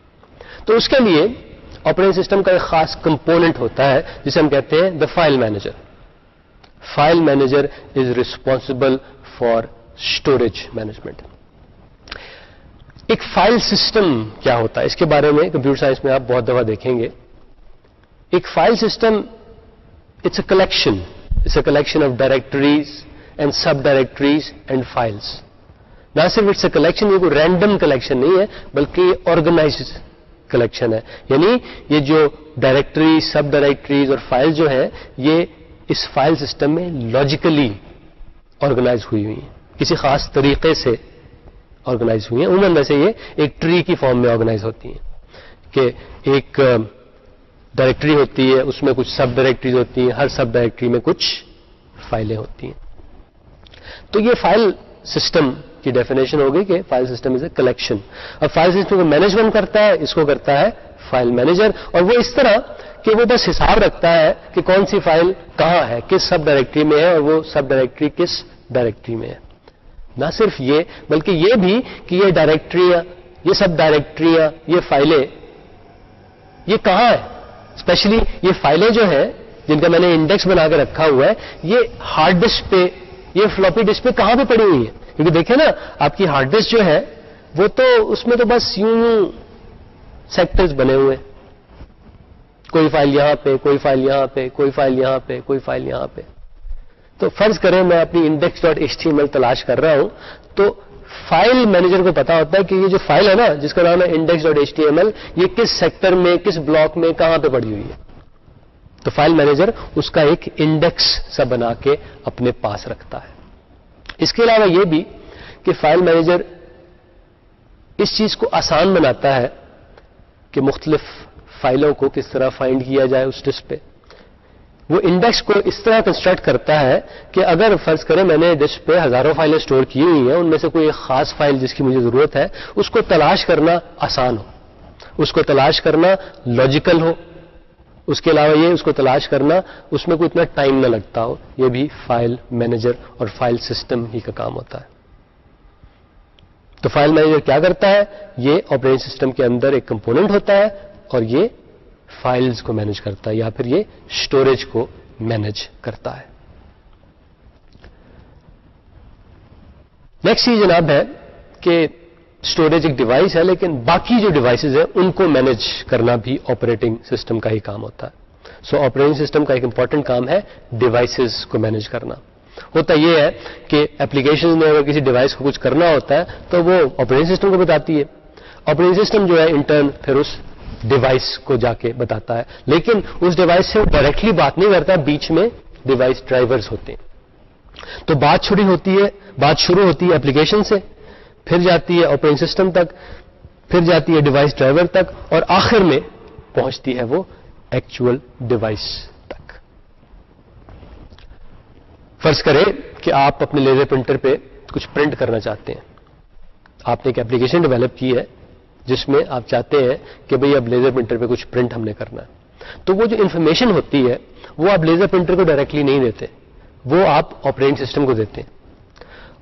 تو اس کے لیے آپریٹنگ سسٹم کا ایک خاص کمپوننٹ ہوتا ہے جسے ہم کہتے ہیں the file manager. File manager is responsible for storage management. ایک فائل سسٹم کیا ہوتا ہے اس کے بارے میں کمپیوٹر سائنس میں آپ بہت دفعہ دیکھیں گے. ایک file system it's a collection of directories and subdirectories and files. نہ صرف اٹس اے کلیکشن, یہ کوئی رینڈم کلیکشن نہیں ہے بلکہ یہ آرگنائزڈ کلیکشن ہے. یعنی یہ جو ڈائریکٹری, سب ڈائریکٹریز اور فائل جو ہے یہ اس فائل سسٹم میں لاجیکلی آرگنائز ہوئی ہیں, کسی خاص طریقے سے آرگنائز ہوئی ہیں. عموماً ویسے یہ ایک ٹری کی فارم میں آرگنائز ہوتی ہیں کہ ایک ڈائریکٹری ہوتی ہے, اس میں کچھ سب ڈائریکٹریز ہوتی ہیں, ہر سب ڈائریکٹری میں کچھ فائلیں ہوتی ہیں. تو یہ فائل سسٹم کی ڈیفینیشن ہوگی کہ file system is a collection. اب فائل سسٹم کو مینجمنٹ کرتا ہے, اس کو کرتا ہے فائل مینیجر, اور وہ اس طرح کہ وہ بس حساب رکھتا ہے کہ کون سی فائل کہاں ہے, کس سب ڈائریکٹری میں ہے اور وہ سب ڈائریکٹری کس ڈائریکٹری میں ہے. نہ صرف یہ بلکہ یہ بھی کہ یہ ڈائریکٹریاں, یہ سب ڈائریکٹریاں, یہ فائلیں یہ کہاں ہے. اسپیشلی یہ فائلیں جو ہیں جن کا میں نے انڈیکس بنا کے رکھا ہوا ہے, یہ ہارڈ ڈسک پہ, یہ فلوپی ڈسک پہ کہاں پہ پڑی ہوئی ہے. کیونکہ دیکھیں نا آپ کی ہارڈ ڈسک جو ہے وہ تو اس میں تو بس یوں سیکٹرز بنے ہوئے ہیں, کوئی فائل یہاں پہ, کوئی فائل یہاں پہ, کوئی فائل یہاں پہ, کوئی فائل یہاں پہ. تو فرض کریں میں اپنی index.html تلاش کر رہا ہوں تو فائل مینیجر کو پتا ہوتا ہے کہ یہ جو فائل ہے نا جس کا نام ہے index.html یہ کس سیکٹر میں, کس بلاک میں, کہاں پہ پڑی ہوئی ہے. تو فائل مینیجر اس کا ایک انڈیکس سا بنا کے اپنے پاس رکھتا ہے. اس کے علاوہ یہ بھی کہ فائل مینیجر اس چیز کو آسان بناتا ہے کہ مختلف فائلوں کو کس طرح فائنڈ کیا جائے اس ڈسک پہ. وہ انڈیکس کو اس طرح کنسٹرکٹ کرتا ہے کہ اگر فرض کریں میں نے ڈسک پہ ہزاروں فائلیں سٹور کی ہوئی ہیں, ان میں سے کوئی ایک خاص فائل جس کی مجھے ضرورت ہے اس کو تلاش کرنا آسان ہو, اس کو تلاش کرنا لاجیکل ہو, اس کے علاوہ یہ اس کو تلاش کرنا اس میں کوئی اتنا ٹائم نہ لگتا ہو, یہ بھی فائل مینیجر اور فائل سسٹم ہی کا کام ہوتا ہے. تو فائل مینیجر کیا کرتا ہے؟ یہ آپریٹنگ سسٹم کے اندر ایک کمپوننٹ ہوتا ہے اور یہ فائلز کو مینیج کرتا ہے یا پھر یہ اسٹوریج کو مینیج کرتا ہے. نیکسٹ چیز جناب ہے کہ اسٹوریج ایک ڈیوائس ہے لیکن باقی جو ڈیوائسز ہیں ان کو مینیج کرنا بھی آپریٹنگ سسٹم کا ہی کام ہوتا ہے. سو آپریٹنگ سسٹم کا ایک امپورٹنٹ کام ہے ڈیوائسز کو مینیج کرنا. ہوتا یہ ہے کہ ایپلیکیشن میں اگر کسی ڈیوائس کو کچھ کرنا ہوتا ہے تو وہ آپریٹنگ سسٹم کو بتاتی ہے. آپریٹنگ سسٹم جو ہے انٹرن پھر اس ڈیوائس کو جا کے بتاتا ہے, لیکن اس ڈیوائس سے وہ ڈائریکٹلی بات نہیں کرتا, بیچ میں ڈیوائس ڈرائیورز ہوتے ہیں. تو بات شروع ہوتی ہے ایپلیکیشن سے, پھر جاتی ہے آپریٹنگ سسٹم تک, پھر جاتی ہے ڈیوائس ڈرائیور تک اور آخر میں پہنچتی ہے وہ ایکچوئل ڈیوائس تک. فرض کریں کہ آپ اپنے لیزر پرنٹر پہ کچھ پرنٹ کرنا چاہتے ہیں. آپ نے ایک ایپلیکیشن ڈیولپ کی ہے جس میں آپ چاہتے ہیں کہ بھئی اب لیزر پرنٹر پہ کچھ پرنٹ ہم نے کرنا ہے. تو وہ جو انفارمیشن ہوتی ہے وہ آپ لیزر پرنٹر کو ڈائریکٹلی نہیں دیتے, وہ آپ آپریٹنگ سسٹم کو دیتے ہیں.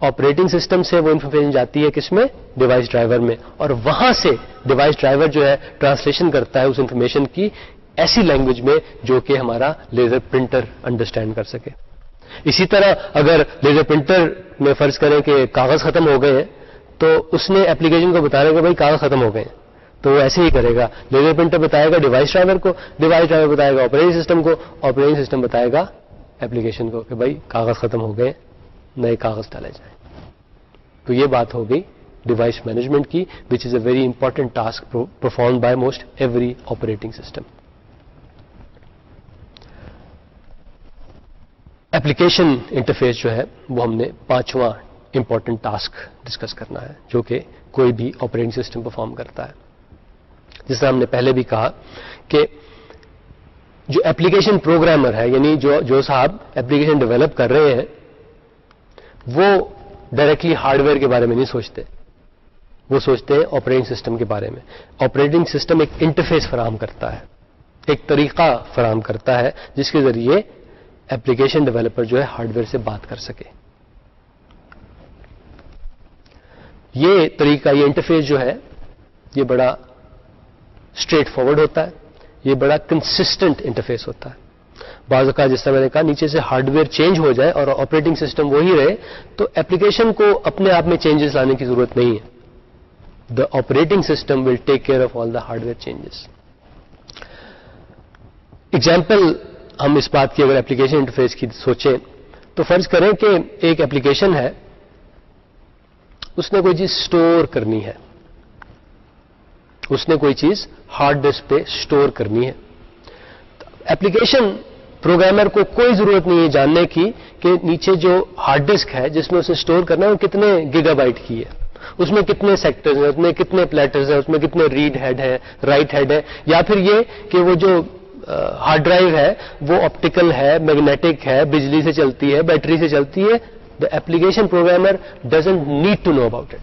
آپریٹنگ سسٹم سے وہ انفارمیشن جاتی ہے کس میں؟ ڈیوائس ڈرائیور میں, اور وہاں سے ڈیوائس ڈرائیور جو ہے ٹرانسلیشن کرتا ہے اس انفارمیشن کی ایسی لینگویج میں جو کہ ہمارا لیزر پرنٹر انڈرسٹینڈ کر سکے. اسی طرح اگر لیزر پرنٹر میں فرض کریں کہ کاغذ ختم ہو گئے ہیں تو اس نے ایپلیکیشن کو بتانا کہ بھائی کاغذ ختم ہو گئے ہیں, تو وہ ایسے ہی کرے گا. لیزر پرنٹر بتائے گا ڈیوائس ڈرائیور کو, ڈیوائس ڈرائیور بتائے گا آپریٹنگ سسٹم کو, آپریٹنگ سسٹم بتائے گا ایپلیکیشن کو کہ بھائی کاغذ ختم ہو گئے, نئے کاغذ ڈالے جائیں. تو یہ بات ہو گئی ڈیوائس مینجمنٹ کی, which is a very important task perform by most every operating system. Application interface جو ہے وہ ہم نے 5واں امپورٹنٹ ٹاسک ڈسکس کرنا ہے جو کہ کوئی بھی آپریٹنگ سسٹم پرفارم کرتا ہے. جس طرح ہم نے پہلے بھی کہا کہ جو ایپلیکیشن پروگرامر ہے, یعنی جو صاحب ایپلیکیشن ڈیولپ کر رہے ہیں, وہ ڈائریکٹلی ہارڈ ویئر کے بارے میں نہیں سوچتے, وہ سوچتے ہیں آپریٹنگ سسٹم کے بارے میں. آپریٹنگ سسٹم ایک انٹرفیس فراہم کرتا ہے, ایک طریقہ فراہم کرتا ہے جس کے ذریعے ایپلیکیشن ڈیولپر جو ہے ہارڈ ویئر سے بات کر سکے. یہ طریقہ, یہ انٹرفیس جو ہے یہ بڑا اسٹریٹ فارورڈ ہوتا ہے, یہ بڑا کنسسٹنٹ انٹرفیس ہوتا ہے. بعض اوقات جس طرح میں نے کہا نیچے سے ہارڈ ویئر چینج ہو جائے اور آپریٹنگ سسٹم وہی رہے تو ایپلیکیشن کو اپنے آپ میں چینجز لانے کی ضرورت نہیں ہے. The operating system will take care of all the hard where changes. Example ہم اس بات کی اگر ایپلیکیشن انٹرفیس کی سوچیں تو فرض کریں کہ ایک ایپلیکیشن ہے, اس نے کوئی چیز سٹور کرنی ہے, اس نے کوئی چیز ہارڈ ڈسک پہ سٹور کرنی ہے. ایپلیکیشن پروگرامر کو کوئی ضرورت نہیں ہے جاننے کی کہ نیچے جو ہارڈ ڈسک ہے جس میں اسے سٹور کرنا ہے وہ کتنے گیگا بائٹ کی ہے, اس میں کتنے سیکٹرز ہیں, اس میں کتنے پلیٹرز ہیں, اس میں کتنے ریڈ ہیڈ ہے, رائٹ ہیڈ ہے, یا پھر یہ کہ وہ جو ہارڈ ڈرائیو ہے وہ آپٹیکل ہے, میگنیٹک ہے, بجلی سے چلتی ہے, بیٹری سے چلتی ہے. The application programmer doesn't need to know about it.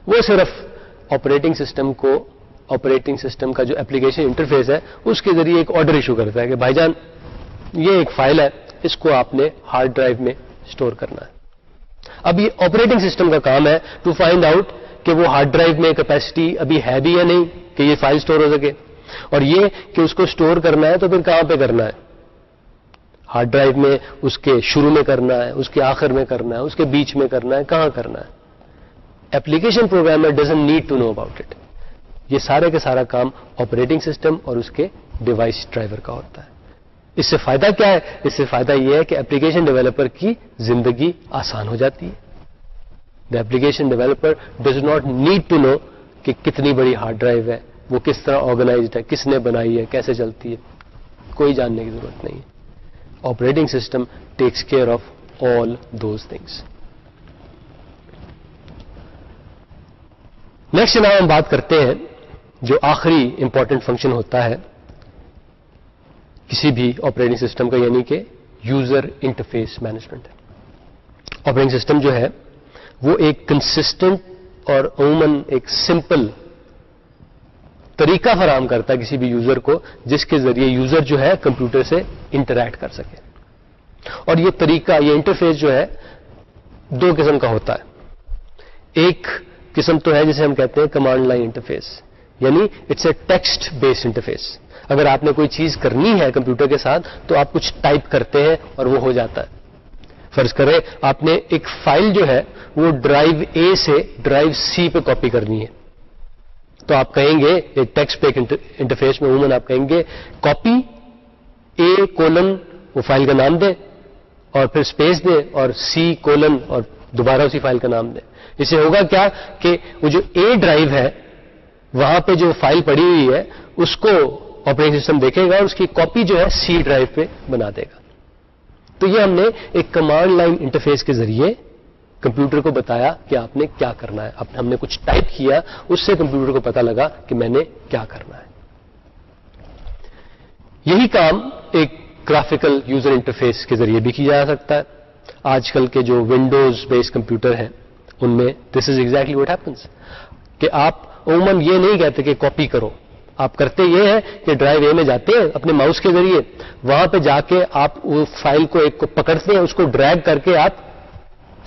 وہ صرف آپریٹنگ سسٹم کا جو ایپلیکیشن انٹرفیس ہے اس کے ذریعے ایک آرڈر ایشو کرتا ہے کہ بھائی جان یہ ایک فائل ہے, اس کو آپ نے ہارڈ ڈرائیو میں سٹور کرنا ہے. اب یہ آپریٹنگ سسٹم کا کام ہے ٹو فائنڈ آؤٹ کہ وہ ہارڈ ڈرائیو میں کیپیسٹی ابھی ہے بھی یا نہیں کہ یہ فائل سٹور ہو سکے, اور یہ کہ اس کو سٹور کرنا ہے تو پھر کہاں پہ کرنا ہے. ہارڈ ڈرائیو میں اس کے شروع میں کرنا ہے, اس کے آخر میں کرنا ہے, اس کے بیچ میں کرنا ہے, کہاں کرنا ہے. Application programmer doesn't need to know about it. یہ سارے کا سارا کام آپریٹنگ سسٹم اور اس کے ڈیوائس ڈرائیور کا ہوتا ہے. اس سے فائدہ کیا ہے؟ اس سے فائدہ یہ ہے کہ ایپلیکیشن ڈیولپر کی زندگی آسان ہو جاتی ہے. The application developer does not need to know کہ کتنی بڑی ہارڈ ڈرائیو ہے, وہ کس طرح آرگنائزڈ ہے, کس نے بنائی ہے, کیسے چلتی ہے, کوئی جاننے کی ضرورت نہیں ہے. Operating system takes care of all those things. Next جناب ہم بات کرتے ہیں جو آخری امپورٹنٹ فنکشن ہوتا ہے کسی بھی آپریٹنگ سسٹم کا, یعنی کہ user interface management. Operating system جو ہے وہ ایک کنسسٹنٹ اور عموماً ایک سمپل طریقہ فراہم کرتا ہے کسی بھی یوزر کو جس کے ذریعے یوزر جو ہے کمپیوٹر سے انٹریکٹ کر سکے. اور یہ طریقہ, یہ انٹرفیس جو ہے دو قسم کا ہوتا ہے. ایک قسم تو ہے جسے ہم کہتے ہیں کمانڈ لائن انٹرفیس، یعنی it's a text based interface. اگر آپ نے کوئی چیز کرنی ہے کمپیوٹر کے ساتھ تو آپ کچھ ٹائپ کرتے ہیں اور وہ ہو جاتا ہے. فرض کریں آپ نے ایک فائل جو ہے وہ ڈرائیو اے سے ڈرائیو سی پہ کاپی کرنی ہے، تو آپ کہیں گے ایک ٹیکسٹ بیسڈ انٹرفیس میں عموماً آپ کہیں گے کاپی اے کولن، وہ فائل کا نام دیں اور پھر اسپیس دیں اور سی کولن اور دوبارہ اسی فائل کا نام دیں. اس سے ہوگا کیا کہ وہ جو اے ڈرائیو ہے وہاں پہ جو فائل پڑی ہوئی ہے اس کو آپریٹنگ سسٹم دیکھے گا اور اس کی کاپی جو ہے سی ڈرائیو پہ بنا دے گا. تو یہ ہم نے ایک کمانڈ لائن انٹرفیس کے ذریعے کمپیوٹر کو بتایا کہ آپ نے کیا کرنا ہے. ہم نے کچھ ٹائپ کیا، اس سے کمپیوٹر کو پتا لگا کہ میں نے کیا کرنا ہے. یہی کام ایک گرافیکل یوزر انٹرفیس کے ذریعے بھی کیا جا سکتا ہے. آج کل کے جو ونڈوز بیس کمپیوٹر ہیں ان میں دس از ایگزیکٹلی واٹ ہیپنس کہ آپ عموماً یہ نہیں کہتے کہ کاپی کرو، آپ کرتے یہ ہے کہ ڈرائیو اے میں جاتے ہیں اپنے ماؤس کے ذریعے، وہاں پہ جا کے آپ وہ فائل کو ایک کو پکڑتے ہیں، اس کو ڈریگ کر کے آپ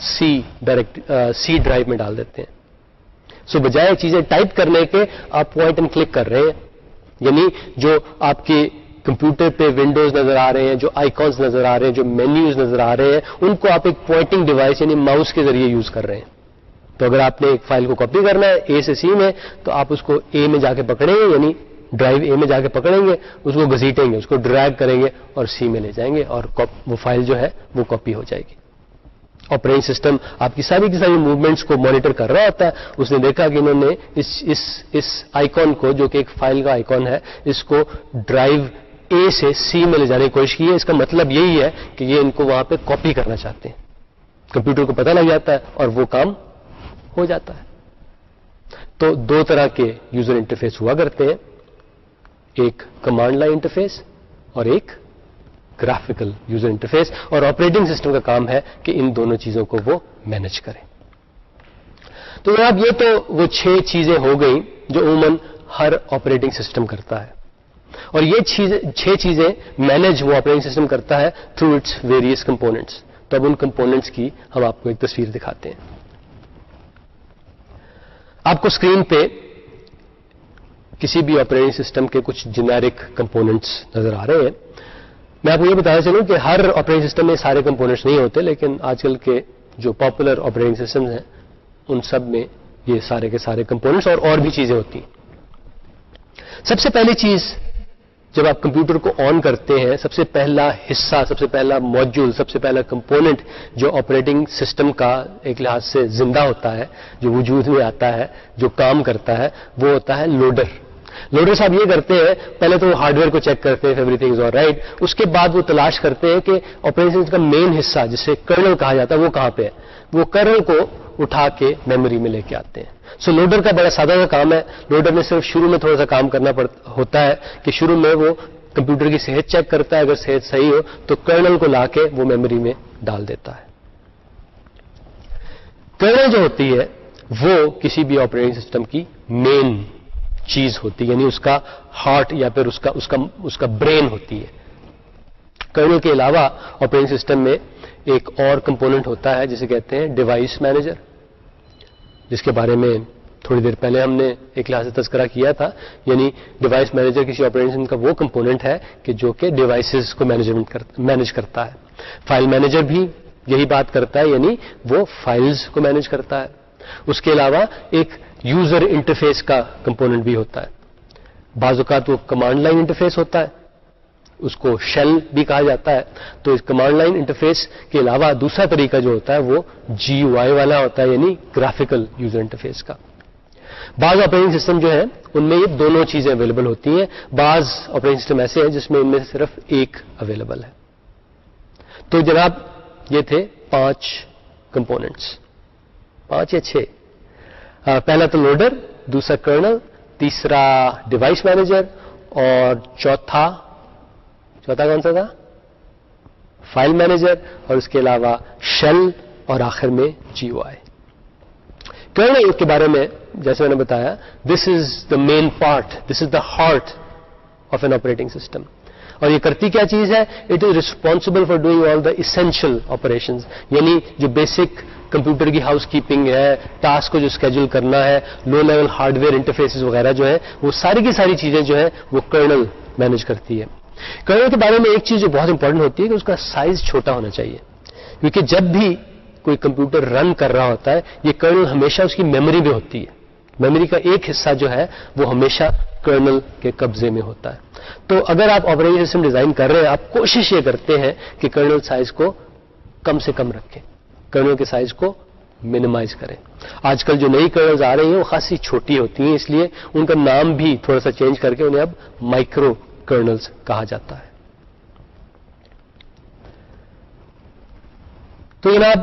سی ڈرائیو میں ڈال دیتے ہیں. سو بجائے چیزیں ٹائپ کرنے کے آپ پوائنٹ اینڈ کلک کر رہے ہیں، یعنی جو آپ کے کمپیوٹر پہ ونڈوز نظر آ رہے ہیں، جو آئیکانز نظر آ رہے ہیں، جو مینیوز نظر آ رہے ہیں، ان کو آپ ایک پوائنٹنگ ڈیوائس یعنی ماؤس کے ذریعے یوز کر رہے ہیں. تو اگر آپ نے ایک فائل کو کاپی کرنا ہے اے سے سی میں، تو آپ اس کو اے میں جا کے پکڑیں گے، یعنی ڈرائیو اے میں جا کے پکڑیں گے، اس کو گھسیٹیں گے، اس کو ڈریگ کریں گے اور سی میں لے جائیں گے اور وہ فائل جو ہے وہ کاپی ہو جائے گی. آپریٹنگ سسٹم آپ کی ساری موومنٹس کو مانیٹر کر رہا ہوتا ہے. اس نے دیکھا کہ انہوں نے اس آئیکن کو جو کہ ایک فائل کا آئیکن ہے اس کو ڈرائیو اے سے سی میں لے جانے کی کوشش کی ہے. اس کا مطلب یہی ہے کہ یہ ان کو وہاں پہ کاپی کرنا چاہتے ہیں. کمپیوٹر کو پتہ لگ جاتا ہے اور وہ کام ہو جاتا ہے. تو دو طرح کے یوزر انٹرفیس ہوا کرتے ہیں، ایک کمانڈ لائن انٹرفیس اور ایک گرافیکل یوزر انٹرفیس، اور آپریٹنگ سسٹم کا کام ہے کہ ان دونوں چیزوں کو وہ مینج کرے. تو جناب یہ تو وہ 6 چیزیں ہو گئیں جو عموماً ہر آپریٹنگ سسٹم کرتا ہے، اور یہ 6 چیزیں مینج وہ آپریٹنگ سسٹم کرتا ہے تھرو اٹس ویریئس کمپوننٹس. تو اب ان کمپوننٹس کی ہم آپ کو ایک تصویر دکھاتے ہیں. آپ کو اسکرین پہ کسی بھی آپریٹنگ سسٹم کے کچھ جنیرک کمپوننٹس نظر آ رہے ہیں. میں آپ کو یہ بتانا چلوں کہ ہر آپریٹنگ سسٹم میں سارے کمپوننٹس نہیں ہوتے، لیکن آج کل کے جو پاپولر آپریٹنگ سسٹمز ہیں ان سب میں یہ سارے کے سارے کمپوننٹس اور بھی چیزیں ہوتی ہیں. سب سے پہلی چیز جب آپ کمپیوٹر کو آن کرتے ہیں، سب سے پہلا حصہ، سب سے پہلا موڈیول، سب سے پہلا کمپوننٹ جو آپریٹنگ سسٹم کا ایک لحاظ سے زندہ ہوتا ہے، جو وجود میں آتا ہے، جو کام کرتا ہے، وہ ہوتا ہے لوڈر. لوڈر صاحب یہ کرتے ہیں پہلے تو وہ ہارڈ ویئر کو چیک کرتے ہیں، ایوری تھنگ از آلرائٹ. اس کے بعد وہ تلاش کرتے ہیں کہ آپریٹنگ سسٹم کا مین حصہ جسے کرنل کہا جاتا ہے وہ کہاں پہ ہے. وہ کرنل کو اٹھا کے میموری میں لے کے آتے ہیں. سو لوڈر کا بڑا سادہ کا کام ہے. لوڈر میں صرف شروع میں تھوڑا سا کام کرنا ہوتا ہے کہ شروع میں وہ کمپیوٹر کی صحت چیک کرتا ہے، اگر صحت صحیح ہو تو کرنل کو لا کے وہ میموری میں ڈال دیتا ہے. کرنل جو ہوتی ہے وہ کسی بھی آپریٹنگ سسٹم کی مین چیز ہوتی ہے، یعنی اس کا ہارٹ یا پھر اس کا برین ہوتی ہے. کرنل کے علاوہ آپریٹنگ سسٹم میں ایک اور کمپوننٹ ہوتا ہے جسے کہتے ہیں ڈیوائس مینیجر، جس کے بارے میں تھوڑی دیر پہلے ہم نے ایک لحاظ سے تذکرہ کیا تھا. یعنی ڈیوائس مینیجر کسی آپریٹنگ سسٹم کا وہ کمپوننٹ ہے کہ جو کہ ڈیوائسز کو مینیج کرتا ہے. فائل مینیجر بھی یہی بات کرتا ہے، یعنی وہ فائلز کو مینیج کرتا ہے. اس کے علاوہ ایک یوزر انٹرفیس کا کمپوننٹ بھی ہوتا ہے. بعض اوقات وہ کمانڈ لائن انٹرفیس ہوتا ہے، اس کو شیل بھی کہا جاتا ہے. تو اس کمانڈ لائن انٹرفیس کے علاوہ دوسرا طریقہ جو ہوتا ہے وہ GUI والا ہوتا ہے، یعنی گرافیکل یوزر انٹرفیس کا. بعض آپریٹنگ سسٹم جو ہیں ان میں یہ دونوں چیزیں اویلیبل ہوتی ہیں. بعض آپریٹنگ سسٹم ایسے ہیں جس میں ان میں سے صرف ایک اویلیبل ہے. تو جناب یہ تھے 5 کمپوننٹس، 5 یا 6. پہلا تو لوڈر، دوسرا کرنل، تیسرا ڈیوائس مینیجر، اور چوتھا کون سا تھا؟ فائل مینیجر، اور اس کے علاوہ شیل، اور آخر میں GUI. کرنل کے بارے میں جیسے میں نے بتایا، this is the main part, this is the heart of an operating system. اور یہ کرتی کیا چیز ہے؟ It is responsible for doing all the essential operations, یعنی جو بیسک کمپیوٹر کی ہاؤس کیپنگ ہے، ٹاسک کو جو اسکیجول کرنا ہے، low level hardware interfaces وغیرہ جو ہے، وہ ساری کی ساری چیزیں جو ہے وہ کرنل مینج کرتی ہے. کرنل کے بارے میں ایک چیز جو بہت امپورٹنٹ ہوتی ہے کہ اس کا سائز چھوٹا ہونا چاہیے، کیونکہ جب بھی کوئی کمپیوٹر رن کر رہا ہوتا ہے یہ کرنل ہمیشہ اس کی میموری میں ہوتی ہے، میموری کا ایک حصہ جو ہے وہ ہمیشہ کرنل کے قبضے میں ہوتا ہے. تو اگر آپ آپریٹنگ سسٹم ڈیزائن کر رہے ہیں، آپ کوشش یہ کرتے ہیں کہ کرنل سائز کو کم سے کم رکھیں، کرنل کے سائز کو منیمائز کریں. آج کل جو نئی کرنلز آ رہی ہیں وہ خاصی چھوٹی ہوتی ہیں، اس لیے ان کا نام بھی تھوڑا سا چینج کر کے انہیں اب مائکرو کرنلز کہا جاتا ہے. تو جناب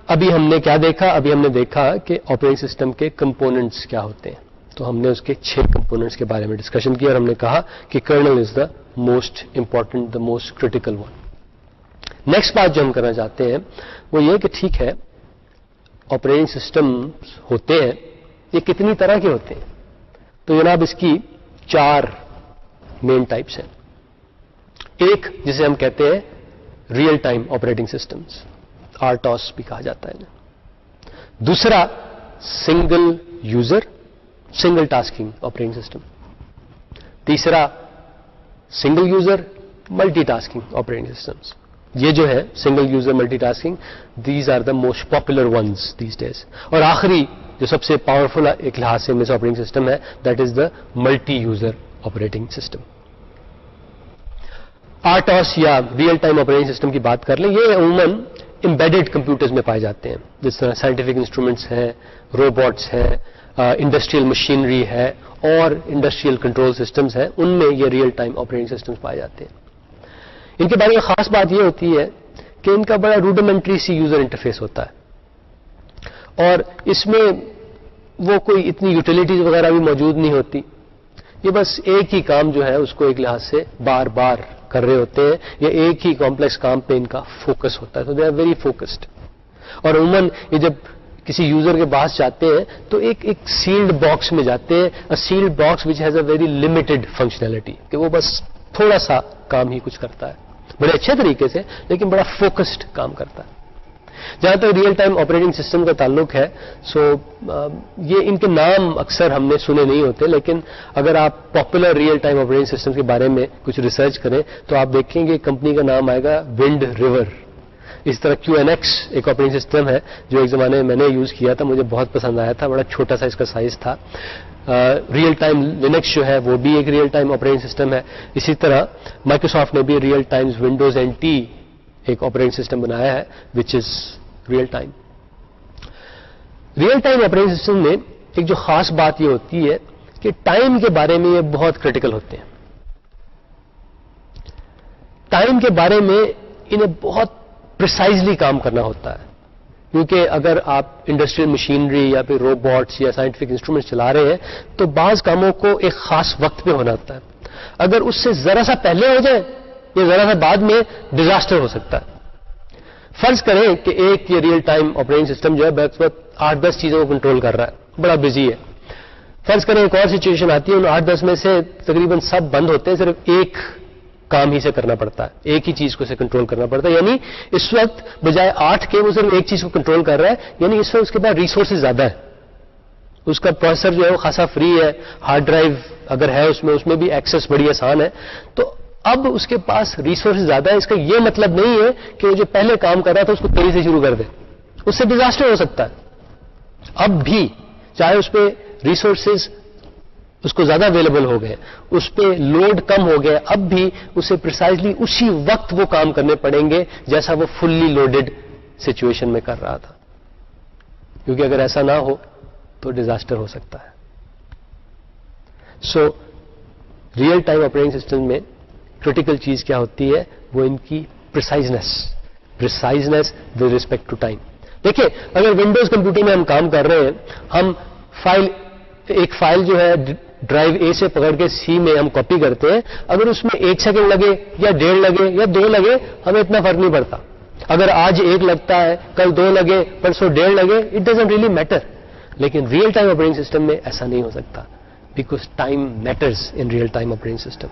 ابھی ہم نے کیا دیکھا؟ ابھی ہم نے دیکھا کہ آپریٹنگ سسٹم کے کمپوننٹس کیا ہوتے ہیں. تو ہم نے اس کے 6 کمپوننٹس کے بارے میں ڈسکشن کیا اور ہم نے کہا کہ kernel is the most important, the most critical one. Next بات جو ہم کرنا چاہتے ہیں وہ یہ کہ ٹھیک ہے آپریٹنگ سسٹم ہوتے ہیں، یہ کتنی طرح کے ہوتے ہیں؟ تو جناب اس کی 4 مین ٹائپس ہیں. ایک جسے ہم کہتے ہیں real time operating systems, RTOS بھی کہا جاتا ہے. دوسرا single user single tasking operating system. تیسرا single user multitasking operating systems. یہ جو ہے single user multitasking, these are the most popular ones these days. اور آخری جو سب سے پاورفل ایک لحاظ سے آپریٹنگ سسٹم ہے that is the multi user operating system. RTOS یا ریئل ٹائم آپریٹنگ سسٹم کی بات کر لیں، یہ عموماً امبیڈڈ کمپیوٹرز میں پائے جاتے ہیں، جس طرح سائنٹیفک انسٹرومنٹس ہیں، روبوٹس ہیں، انڈسٹریل مشینری ہے اور انڈسٹریل کنٹرول سسٹمز ہیں، ان میں یہ ریئل ٹائم آپریٹنگ سسٹمز پائے جاتے ہیں. ان کے بارے میں خاص بات یہ ہوتی ہے کہ ان کا بڑا روڈیمنٹری سی یوزر انٹرفیس ہوتا ہے اور اس میں وہ کوئی اتنی یوٹیلیٹیز وغیرہ بھی موجود نہیں ہوتی. یہ بس ایک ہی کام جو ہے اس کو ایک لحاظ سے بار بار کر رہے ہوتے ہیں، یا ایک ہی کمپلیکس کام پہ ان کا فوکس ہوتا ہے. تو دے آر ویری فوکسڈ. اور عموماً یہ جب کسی یوزر کے پاس جاتے ہیں تو ایک سیلڈ باکس میں جاتے ہیں، sealed box which has a very limited functionality, کہ وہ بس تھوڑا سا کام ہی کچھ کرتا ہے بڑے اچھے طریقے سے، لیکن بڑا فوکسڈ کام کرتا ہے. جہاں تک ریئل ٹائم آپریٹنگ سسٹم کا تعلق ہے، یہ ان کے نام اکثر ہم نے سنے نہیں ہوتے، لیکن اگر آپ popular real time operating system کے بارے میں کچھ ریسرچ کریں تو آپ دیکھیں گے کمپنی کا نام آئے گا ونڈ ریور. اس طرح QNX ایک آپریٹنگ سسٹم ہے جو ایک زمانے میں نے یوز کیا تھا، مجھے بہت پسند آیا تھا، بڑا چھوٹا سا اس کا سائز تھا. ریئل ٹائم لینکس جو ہے وہ بھی ایک ریئل ٹائم آپریٹنگ سسٹم ہے. اسی طرح مائکروسافٹ نے بھی ریئل ٹائمز ونڈوز NT ایک آپریٹنگ سسٹم بنایا ہے which is real time. Real time operating system میں ایک جو خاص بات یہ ہوتی ہے کہ ٹائم کے بارے میں یہ بہت کریٹیکل ہوتے ہیں. ٹائم کے بارے میں انہیں بہت پریسائزلی کام کرنا ہوتا ہے، کیونکہ اگر آپ انڈسٹریل مشینری یا پھر روبوٹس یا سائنٹیفک انسٹرومنٹس چلا رہے ہیں تو بعض کاموں کو ایک خاص وقت پہ ہونا ہوتا ہے. اگر اس سے ذرا سا پہلے ہو جائے یا ذرا سا بعد میں ڈیزاسٹر ہو سکتا ہے. فرض کریں کہ ایک یہ ریئل ٹائم آپریٹنگ سسٹم جو ہے بیک وقت 8-10 چیزوں کو کنٹرول کر رہا ہے، بڑا بزی ہے. فرض کریں ایک اور سچویشن آتی ہے، ان 8-10 میں سے تقریباً سب بند ہوتے ہیں، صرف ایک کام ہی سے کرنا پڑتا ہے، ایک ہی چیز کو سے کنٹرول کرنا پڑتا ہے. یعنی اس وقت بجائے 8 کے وہ صرف ایک چیز کو کنٹرول کر رہا ہے، یعنی اس وقت اس کے پاس ریسورسز زیادہ ہے. اس کا پروسیسر جو ہے وہ خاصا فری ہے، ہارڈ ڈرائیو اگر ہے اس میں بھی ایکسس بڑی آسان ہے. تو اب اس کے پاس ریسورسز زیادہ ہے. اس کا یہ مطلب نہیں ہے کہ وہ جو پہلے کام کر رہا تھا اس کو تیزی سے شروع کر دے، اس سے ڈیزاسٹر ہو سکتا ہے. اب بھی چاہے اس پہ ریسورسز اس کو زیادہ اویلیبل ہو گئے، اس پہ لوڈ کم ہو گیا، اب بھی اسے پریسائزلی اسی وقت وہ کام کرنے پڑیں گے جیسا وہ فلی لوڈڈ سچویشن میں کر رہا تھا، کیونکہ اگر ایسا نہ ہو تو ڈیزاسٹر ہو سکتا ہے. So real time operating system میں کریٹیکل چیز کیا ہوتی ہے؟ وہ ان کی پریسائزنس ود ریسپیکٹ ٹو ٹائم. دیکھیں اگر ونڈوز کمپیوٹر میں ہم کام کر رہے ہیں، ہم ایک فائل جو ہے ڈرائیو A سے پکڑ کے C میں ہم کاپی کرتے ہیں، اگر اس میں 1 سیکنڈ لگے یا 1.5 لگے یا 2 لگے ہمیں اتنا فرق نہیں پڑتا. اگر آج 1 لگتا ہے، کل 2 لگے، پرسوں 1.5 لگے، اٹ ڈزنٹ ریئلی میٹر. لیکن ریئل ٹائم آپریٹنگ سسٹم میں ایسا نہیں ہو سکتا، because time matters in real time operating system.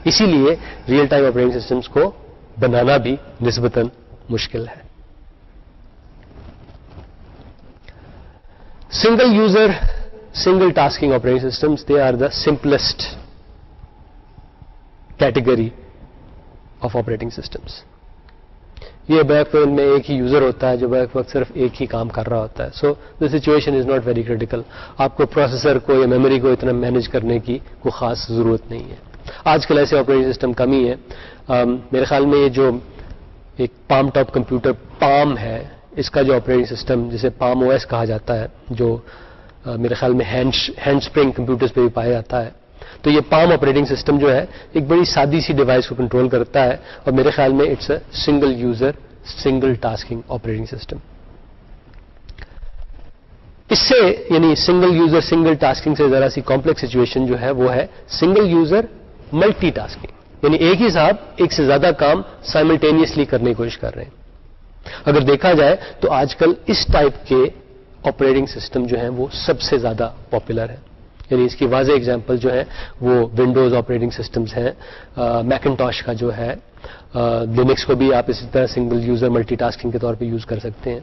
اسی لیے ریئل ٹائم آپریٹنگ سسٹمز کو بنانا بھی نسبتاً مشکل ہے. Single user single tasking operating systems, they are the simplest category of operating systems. یہ بیک وقت میں ایک ہی یوزر ہوتا ہے جو بیک وقت صرف ایک ہی کام کر رہا ہوتا ہے. So the situation is not very critical. آپ کو پروسیسر کو یا میموری کو اتنا مینج کرنے کی کوئی خاص ضرورت نہیں ہے. آج کل ایسے آپریٹنگ سسٹم کم ہی ہے. میرے خیال میں یہ جو ایک پام ٹاپ کمپیوٹر پام ہے, اس کا جو آپریٹنگ سسٹم جسے پام او ایس کہا جاتا ہے, جو میرے خیال میں ہینڈ اسپرنگ کمپیوٹرز پہ بھی پایا جاتا ہے, تو یہ پام آپریٹنگ سسٹم جو ہے ایک بڑی سادی سی ڈیوائس کو کنٹرول کرتا ہے, اور میرے خیال میں it's a single user single tasking operating system. اس سے یعنی سنگل یوزر سنگل ٹاسکنگ سے ذرا سی کمپلیکس سچویشن جو ہے وہ ہے سنگل یوزر ملٹی ٹاسکنگ, یعنی ایک ہی صاحب ایک سے زیادہ کام سائملٹینیسلی کرنے کی کوشش کر رہے ہیں. اگر دیکھا جائے تو آج کل اس ٹائپ کے آپریٹنگ سسٹم جو ہیں وہ سب سے زیادہ پاپولر ہے. یعنی اس کی واضح اگزامپل جو ہے وہ ونڈوز آپریٹنگ سسٹمز ہیں, میکنٹاش کا جو ہے, لینکس کو بھی آپ اسی طرح سنگل یوزر ملٹی ٹاسکنگ کے طور پہ یوز کر سکتے ہیں.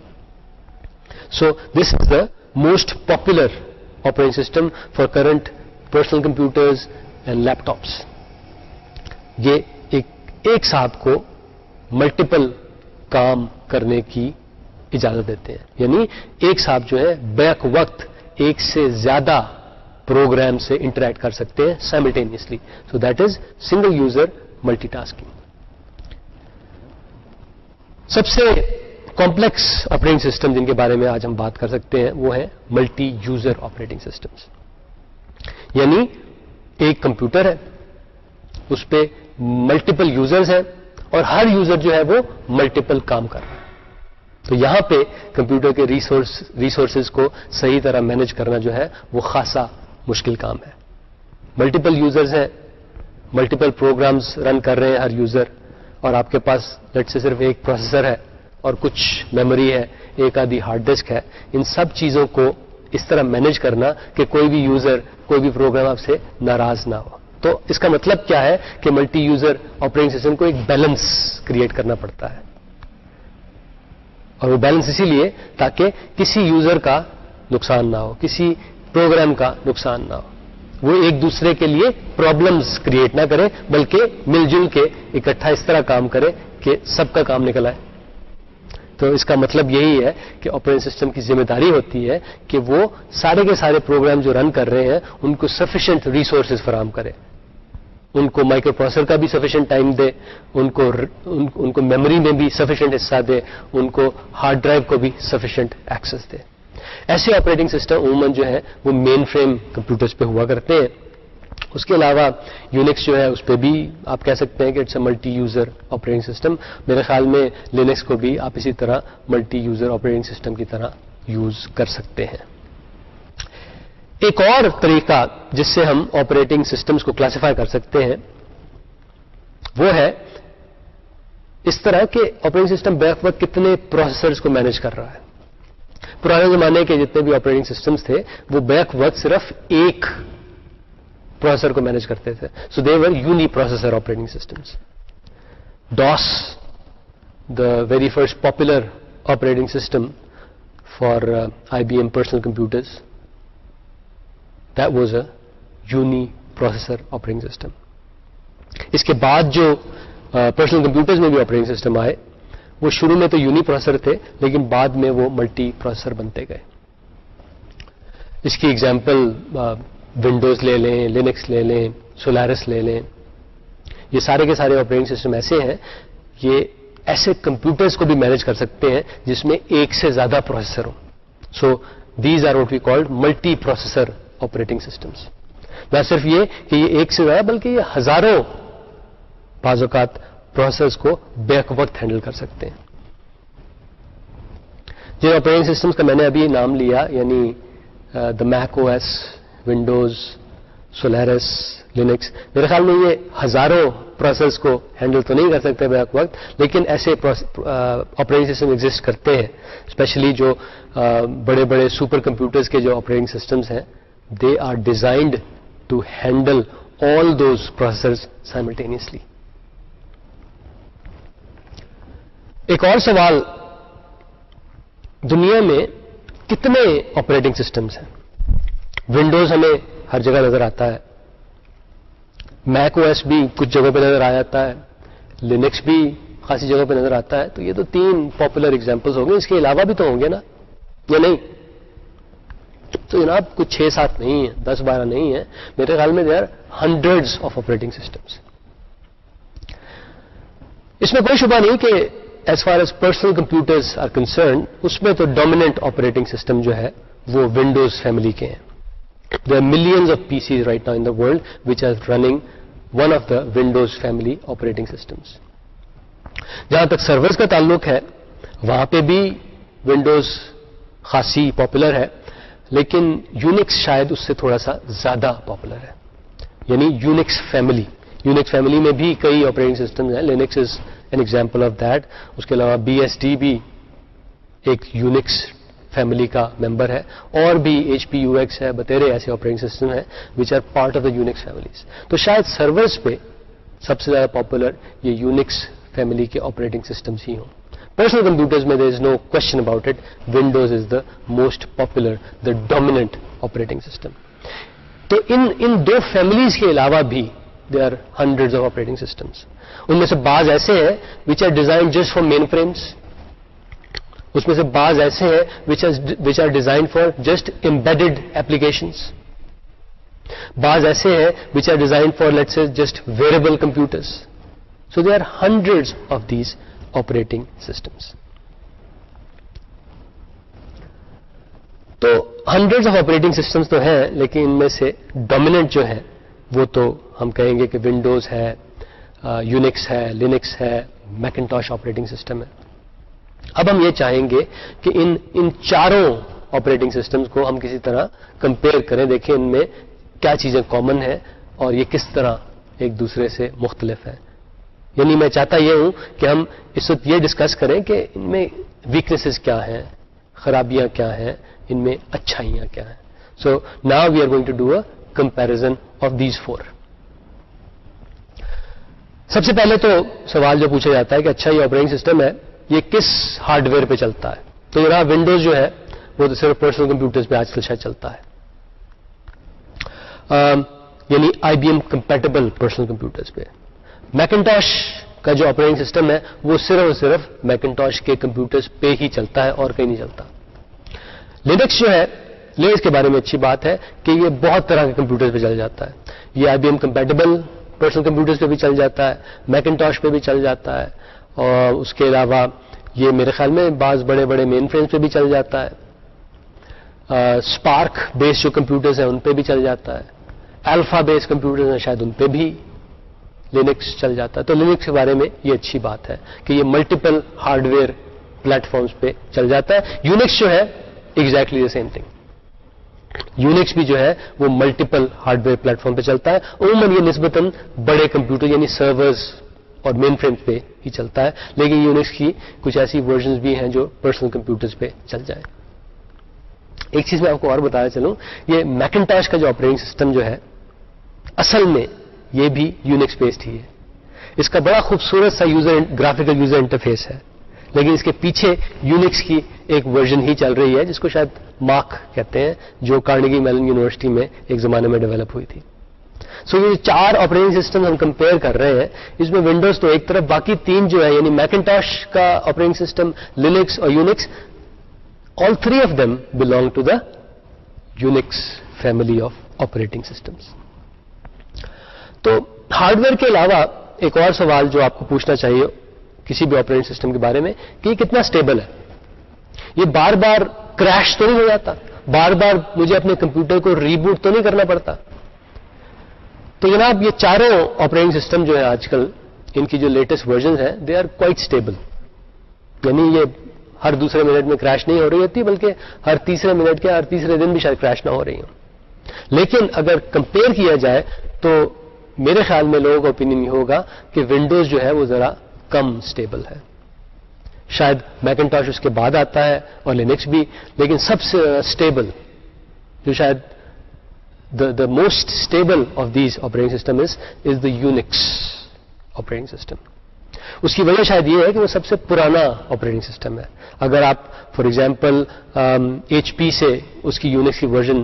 So this is the most popular operating system for current personal computers and laptops. یہ ایک صاحب کو ملٹیپل کام کرنے کی اجازت دیتے ہیں, یعنی ایک صاحب جو ہے بیک وقت ایک سے زیادہ پروگرام سے انٹریکٹ کر سکتے ہیں simultaneously. So that is single user multitasking. سب سے کمپلیکس آپریٹنگ سسٹم جن کے بارے میں آج ہم بات کر سکتے ہیں وہ ہے ملٹی یوزر آپریٹنگ سسٹمز. یعنی ایک کمپیوٹر ہے, اس پہ ملٹیپل یوزرز ہیں, اور ہر یوزر جو ہے وہ ملٹیپل کام کر رہا ہے. تو یہاں پہ کمپیوٹر کے ریسورسز کو صحیح طرح مینج کرنا جو ہے وہ خاصا مشکل کام ہے. ملٹیپل یوزرز ہیں, ملٹیپل پروگرامز رن کر رہے ہیں ہر یوزر, اور آپ کے پاس لیٹ سے صرف ایک پروسیسر ہے اور کچھ میموری ہے, ایک آدھی ہارڈ ڈسک ہے. ان سب چیزوں کو اس طرح مینج کرنا کہ کوئی بھی یوزر کوئی بھی پروگرام آپ سے ناراض نہ ہو. تو اس کا مطلب کیا ہے کہ ملٹی یوزر آپریٹنگ سسٹم کو ایک بیلنس کریٹ کرنا پڑتا ہے, اور وہ بیلنس اسی لیے تاکہ کسی یوزر کا نقصان نہ ہو, کسی پروگرام کا نقصان نہ ہو, وہ ایک دوسرے کے لیے پرابلمز کریٹ نہ کرے بلکہ مل جل کے اکٹھا اس طرح کام کرے کہ سب کا کام نکل آئے. تو اس کا مطلب یہی ہے کہ آپریٹنگ سسٹم کی ذمہ داری ہوتی ہے کہ وہ سارے کے سارے پروگرام جو رن کر رہے ہیں ان کو سفیشینٹ ریسورسز فراہم کرے, ان کو مائکرو پروسیسر کا بھی سفیشینٹ ٹائم دے, ان کو میموری میں بھی سفیشینٹ حصہ دے, ان کو ہارڈ ڈرائیو کو بھی سفیشینٹ ایکسس دے. ایسے آپریٹنگ سسٹم عموماً جو ہے وہ مین فریم کمپیوٹرز پہ ہوا کرتے ہیں. اس کے علاوہ یونکس جو ہے اس پہ بھی آپ کہہ سکتے ہیں کہ it's a multi user operating system. میرے خیال میں لینکس کو بھی آپ اسی طرح ملٹی یوزر آپریٹنگ سسٹم کی طرح یوز کر سکتے ہیں. ایک اور طریقہ جس سے ہم آپریٹنگ سسٹمز کو کلاسیفائی کر سکتے ہیں وہ ہے اس طرح کہ آپریٹنگ سسٹم بیک وقت کتنے پروسیسرز کو مینج کر رہا ہے. پرانے زمانے کے جتنے بھی آپریٹنگ سسٹمز تھے وہ بیک وقت صرف ایک پروسیسر کو مینج کرتے تھے. So they were uniprocessor operating systems. DOS, the very first popular operating system for IBM personal computers, that was a uni-processor operating system. اس کے بعد جو پرسنل کمپیوٹرز میں بھی آپریٹنگ سسٹم آئے وہ شروع میں تو یونی پروسیسر تھے لیکن بعد میں وہ ملٹی پروسیسر بنتے گئے. اس کی ایگزامپل ونڈوز لے لیں, لینکس لے لیں, سولیرس لے لیں. یہ سارے کے سارے آپریٹنگ سسٹم ایسے ہیں, یہ ایسے کمپیوٹرز کو بھی مینج کر سکتے ہیں جس میں ایک سے زیادہ پروسیسر ہوں. So these are what we called multi processor operating systems. نہ صرف یہ کہ یہ ایک سے زیادہ بلکہ یہ ہزاروں بعض اوقات پروسیسرز کو بیک وقت ہینڈل کر سکتے ہیں. جن آپریٹنگ سسٹمز کا میں نے ابھی نام لیا یعنی the Mac O S, Windows, Solaris, Linux, میرے خیال میں یہ ہزاروں پروسیسرز کو ہینڈل تو نہیں کر سکتے بیک وقت, لیکن ایسے آپریٹنگ سسٹم ایگزسٹ کرتے ہیں اسپیشلی جو بڑے بڑے سپر کمپیوٹرز کے جو آپریٹنگ سسٹمز ہیں. They are designed to handle all those processors simultaneously. ایک اور سوال, دنیا میں کتنے آپریٹنگ سسٹمز ہیں؟ ونڈوز ہمیں ہر جگہ نظر آتا ہے, میک او ایس بھی کچھ جگہوں پہ نظر آ جاتا ہے, لینکس بھی خاصی جگہوں پہ نظر آتا ہے. تو یہ تو 3 پاپولر ایگزامپلس ہوں گے, اس کے علاوہ بھی تو ہوں گے نا, یا نہیں؟ تو جناب کچھ 6-7 نہیں ہے, 10-12 نہیں ہے, میرے خیال میں they are hundreds of operating systems. اس میں کوئی شبہ نہیں کہ as far as personal computers are concerned, اس میں تو ڈومیننٹ آپریٹنگ سسٹم جو ہے وہ ونڈوز فیملی کے ہیں. There are millions of PCs right now in the world which are running one of the Windows family operating systems. جہاں تک سرورز کا تعلق ہے وہاں پہ بھی ونڈوز خاصی پاپولر ہے, لیکن یونکس شاید اس سے تھوڑا سا زیادہ پاپولر ہے. یعنی یونکس فیملی میں بھی کئی آپریٹنگ سسٹمز ہیں. Linux is an example of that. اس کے علاوہ BSD بھی ایک یونکس فیملی کا ممبر ہے, اور بھی HPUX ہے, بتیرے ایسے آپریٹنگ سسٹم ہیں which are part of the Unix families. تو شاید سرورز پہ سب سے زیادہ پاپولر یہ یونکس فیملی کے آپریٹنگ سسٹمز ہی ہوں. پرسنل کمپیوٹرز میں there is no question about it, Windows is the most popular, the dominant operating system. تو ان 2 فیملیز کے علاوہ بھی there are hundreds of operating systems. ان میں سے بعض ایسے ہیں which are designed just for mainframes. اس میں سے بعض ایسے ہیں which are designed for just embedded applications. بعض ایسے ہیں which are designed for let's say just wearable computers. So there are hundreds of these operating systems. تو hundreds of operating systems تو ہیں, لیکن ان میں سے dominant جو ہے وہ تو ہم کہیں گے کہ ونڈوز ہے, یونکس ہے, لینکس ہے, میکنٹاش آپریٹنگ سسٹم ہے. اب ہم یہ چاہیں گے کہ ان چاروں آپریٹنگ سسٹمز کو ہم کسی طرح کمپیئر کریں, دیکھیں ان میں کیا چیزیں کامن ہیں اور یہ کس طرح ایک دوسرے سے مختلف ہیں. یعنی میں چاہتا یہ ہوں کہ ہم اس وقت یہ ڈسکس کریں کہ ان میں ویکنیسز کیا ہیں, خرابیاں کیا ہیں, ان میں اچھائیاں کیا ہیں. So now we are going to do a comparison of these 4. سب سے پہلے تو سوال جو پوچھا جاتا ہے کہ اچھا یہ آپریٹنگ سسٹم ہے, یہ کس ہارڈ ویئر پہ چلتا ہے؟ تو جناب ونڈوز جو ہے وہ تو صرف پرسنل کمپیوٹرز پہ آج کل شاید چلتا ہے, یعنی IBM کمپیٹیبل پرسنل کمپیوٹرز پہ. میکنٹاش کا جو آپریٹنگ سسٹم ہے وہ صرف اور صرف میکنٹاش کے کمپیوٹرز پہ ہی چلتا ہے اور کہیں نہیں چلتا. لینکس جو ہے, لینکس کے بارے میں اچھی بات ہے کہ یہ بہت طرح کے کمپیوٹرز پہ چل جاتا ہے. یہ IBM کمپیٹیبل پرسنل کمپیوٹرز پہ بھی چل جاتا ہے, میکنٹاش پہ بھی چل جاتا ہے, اور اس کے علاوہ یہ میرے خیال میں بعض بڑے بڑے مین فرینز پہ بھی چل جاتا ہے. اسپارک بیس جو کمپیوٹرز ہیں ان پہ بھی چل جاتا ہے. الفا بیس کمپیوٹرز ہیں شاید ان پہ بھی لینکس چل جاتا ہے. تو لینکس کے بارے میں یہ اچھی بات ہے کہ یہ multiple hardware platforms پہ چل جاتا ہے. یونکس جو ہے exactly the same thing. Unix بھی جو ہے وہ multiple hardware platform پہ چلتا ہے. عموماً یہ نسبتاً بڑے کمپیوٹر یعنی سرورز اور مین فریم پہ ہی چلتا ہے, لیکن یونکس کی کچھ ایسی ورژنز بھی ہیں جو پرسنل کمپیوٹرز پہ چل جائیں. ایک چیز میں آپ کو اور بتایا چلوں, یہ میکنٹاش کا جو آپریٹنگ سسٹم جو ہے اصل میں یہ بھی یونکس بیسڈ ہی ہے. اس کا بڑا خوبصورت سا گرافیکل یوزر انٹرفیس ہے, لیکن اس کے پیچھے یونکس کی ایک ورژن ہی چل رہی ہے جس کو شاید ماک کہتے ہیں, جو کارنیگی میلن یونیورسٹی میں ایک زمانے میں ڈیولپ ہوئی تھی. سو یہ 4 آپریٹنگ سسٹم ہم کمپیئر کر رہے ہیں, اس میں ونڈوز تو ایک طرف, باقی 3 جو ہے یعنی میکنٹاش کا آپریٹنگ سسٹم, لینکس اور Unix, all 3 of them belong to the Unix family of operating systems. تو ہارڈ ویئر کے علاوہ ایک اور سوال جو آپ کو پوچھنا چاہیے کسی بھی آپریٹنگ سسٹم کے بارے میں کہ یہ کتنا اسٹیبل ہے. یہ بار بار کریش تو نہیں ہو جاتا, بار بار مجھے اپنے کمپیوٹر کو ریبوٹ تو نہیں کرنا پڑتا. تو جناب یہ چاروں آپریٹنگ سسٹم جو ہے آج کل ان کی جو لیٹسٹ ورژنز ہیں دے آر کوائٹ اسٹیبل. یعنی یہ ہر دوسرے منٹ میں کریش نہیں ہو رہی ہوتی, بلکہ ہر تیسرے منٹ کے ہر تیسرے دن بھی شاید کریش نہ ہو رہی ہوں. لیکن اگر کمپیئر کیا جائے تو میرے خیال میں لوگوں کا اوپینین یہ ہوگا کہ ونڈوز جو ہے وہ ذرا کم اسٹیبل ہے. شاید میکنٹاش اس کے بعد آتا ہے اور لینکس بھی, لیکن سب سے اسٹیبل جو شاید the most stable of these operating system is the Unix operating system. اس کی وجہ شاید یہ ہے کہ وہ سب سے پرانا آپریٹنگ سسٹم ہے. اگر آپ فار ایگزامپل ایچ پی سے اس کی یونکس کی ورژن